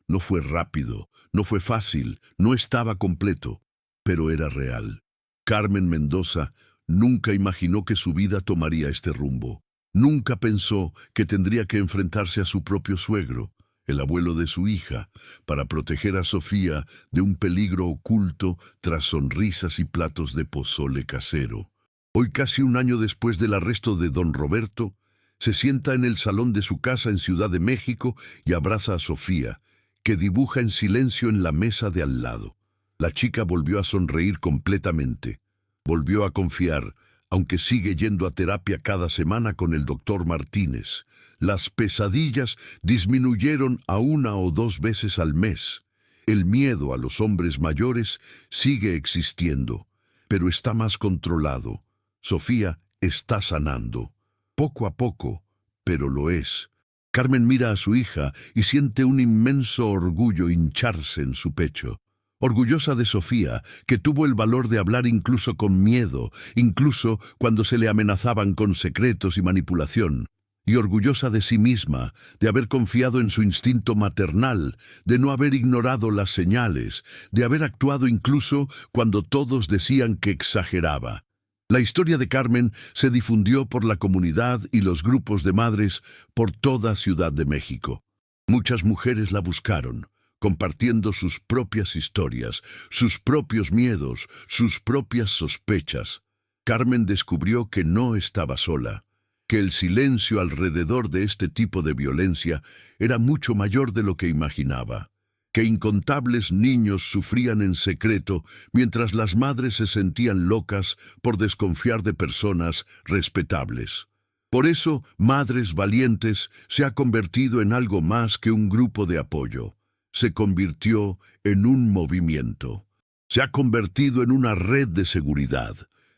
No fue rápido, no fue fácil, no estaba completo, pero era real. Carmen Mendoza nunca imaginó que su vida tomaría este rumbo. Nunca pensó que tendría que enfrentarse a su propio suegro, el abuelo de su hija, para proteger a Sofía de un peligro oculto tras sonrisas y platos de pozole casero. Hoy, casi un año después del arresto de don Roberto, se sienta en el salón de su casa en Ciudad de México y abraza a Sofía, que dibuja en silencio en la mesa de al lado. La chica volvió a sonreír completamente. Volvió a confiar, aunque sigue yendo a terapia cada semana con el doctor Martínez. Las pesadillas disminuyeron a 1 o 2 veces al mes. El miedo a los hombres mayores sigue existiendo, pero está más controlado. Sofía está sanando. Poco a poco, pero lo es. Carmen mira a su hija y siente un inmenso orgullo hincharse en su pecho. Orgullosa de Sofía, que tuvo el valor de hablar incluso con miedo, incluso cuando se le amenazaban con secretos y manipulación. Y orgullosa de sí misma, de haber confiado en su instinto maternal, de no haber ignorado las señales, de haber actuado incluso cuando todos decían que exageraba. La historia de Carmen se difundió por la comunidad y los grupos de madres por toda Ciudad de México. Muchas mujeres la buscaron, compartiendo sus propias historias, sus propios miedos, sus propias sospechas. Carmen descubrió que no estaba sola, que el silencio alrededor de este tipo de violencia era mucho mayor de lo que imaginaba, que incontables niños sufrían en secreto mientras las madres se sentían locas por desconfiar de personas respetables. Por eso, Madres Valientes se ha convertido en algo más que un grupo de apoyo. Se convirtió en un movimiento. Se ha convertido en una red de seguridad.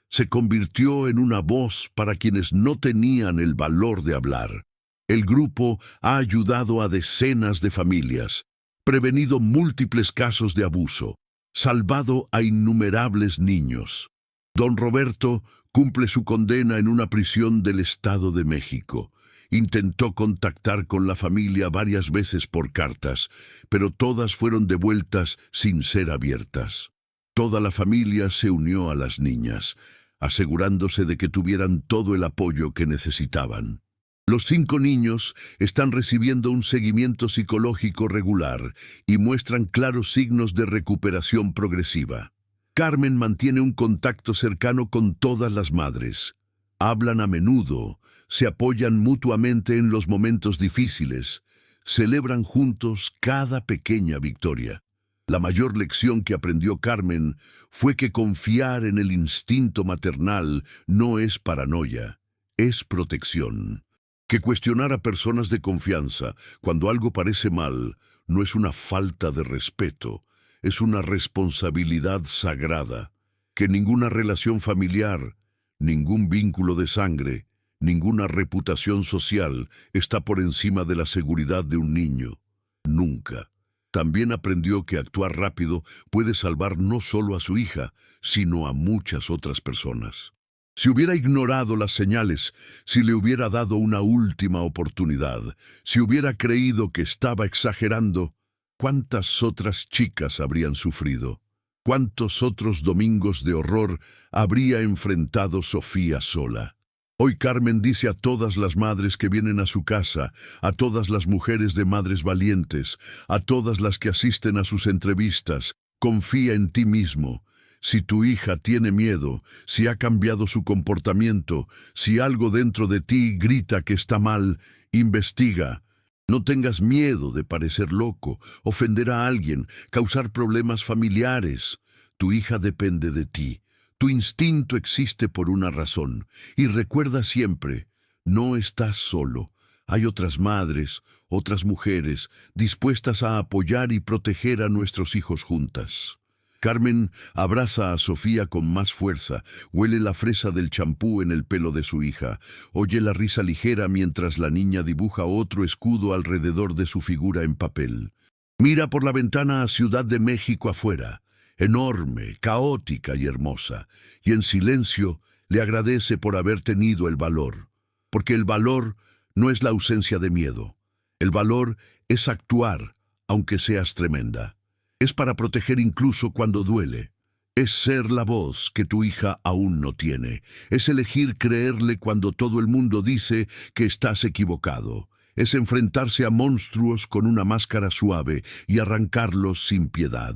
Se convirtió en una voz para quienes no tenían el valor de hablar. El grupo ha ayudado a decenas de familias, prevenido múltiples casos de abuso, salvado a innumerables niños. Don Roberto cumple su condena en una prisión del Estado de México. Intentó contactar con la familia varias veces por cartas, pero todas fueron devueltas sin ser abiertas. Toda la familia se unió a las niñas, asegurándose de que tuvieran todo el apoyo que necesitaban. Los 5 niños están recibiendo un seguimiento psicológico regular y muestran claros signos de recuperación progresiva. Carmen mantiene un contacto cercano con todas las madres. Hablan a menudo, se apoyan mutuamente en los momentos difíciles, celebran juntos cada pequeña victoria. La mayor lección que aprendió Carmen fue que confiar en el instinto maternal no es paranoia, es protección. Que cuestionar a personas de confianza cuando algo parece mal no es una falta de respeto, es una responsabilidad sagrada. Que ninguna relación familiar, ningún vínculo de sangre, ninguna reputación social está por encima de la seguridad de un niño. Nunca. También aprendió que actuar rápido puede salvar no solo a su hija, sino a muchas otras personas. Si hubiera ignorado las señales, si le hubiera dado una última oportunidad, si hubiera creído que estaba exagerando, ¿cuántas otras chicas habrían sufrido? ¿Cuántos otros domingos de horror habría enfrentado Sofía sola? Hoy Carmen dice a todas las madres que vienen a su casa, a todas las mujeres de Madres Valientes, a todas las que asisten a sus entrevistas, confía en ti mismo. Si tu hija tiene miedo, si ha cambiado su comportamiento, si algo dentro de ti grita que está mal, investiga. No tengas miedo de parecer loco, ofender a alguien, causar problemas familiares. Tu hija depende de ti. Tu instinto existe por una razón. Y recuerda siempre, no estás solo. Hay otras madres, otras mujeres, dispuestas a apoyar y proteger a nuestros hijos juntas. Carmen abraza a Sofía con más fuerza, huele la fresa del champú en el pelo de su hija, oye la risa ligera mientras la niña dibuja otro escudo alrededor de su figura en papel. Mira por la ventana a Ciudad de México afuera, enorme, caótica y hermosa, y en silencio le agradece por haber tenido el valor, porque el valor no es la ausencia de miedo, el valor es actuar, aunque seas tremenda. Es para proteger incluso cuando duele. Es ser la voz que tu hija aún no tiene. Es elegir creerle cuando todo el mundo dice que estás equivocado. Es enfrentarse a monstruos con una máscara suave y arrancarlos sin piedad.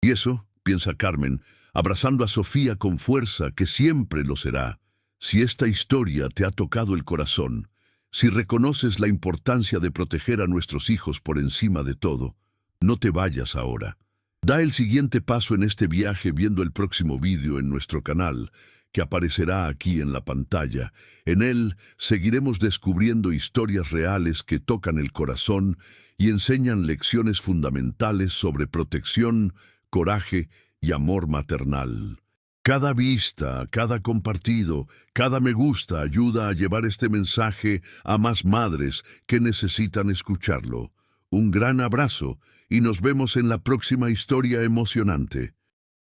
Y eso, piensa Carmen, abrazando a Sofía con fuerza, que siempre lo será. Si esta historia te ha tocado el corazón, si reconoces la importancia de proteger a nuestros hijos por encima de todo, no te vayas ahora. Da el siguiente paso en este viaje viendo el próximo vídeo en nuestro canal. que aparecerá aquí en la pantalla. En él seguiremos descubriendo historias reales que tocan el corazón y enseñan lecciones fundamentales sobre protección, coraje y amor maternal. Cada vista, cada compartido, cada me gusta ayuda a llevar este mensaje a más madres que necesitan escucharlo. Un gran abrazo y nos vemos en la próxima historia emocionante.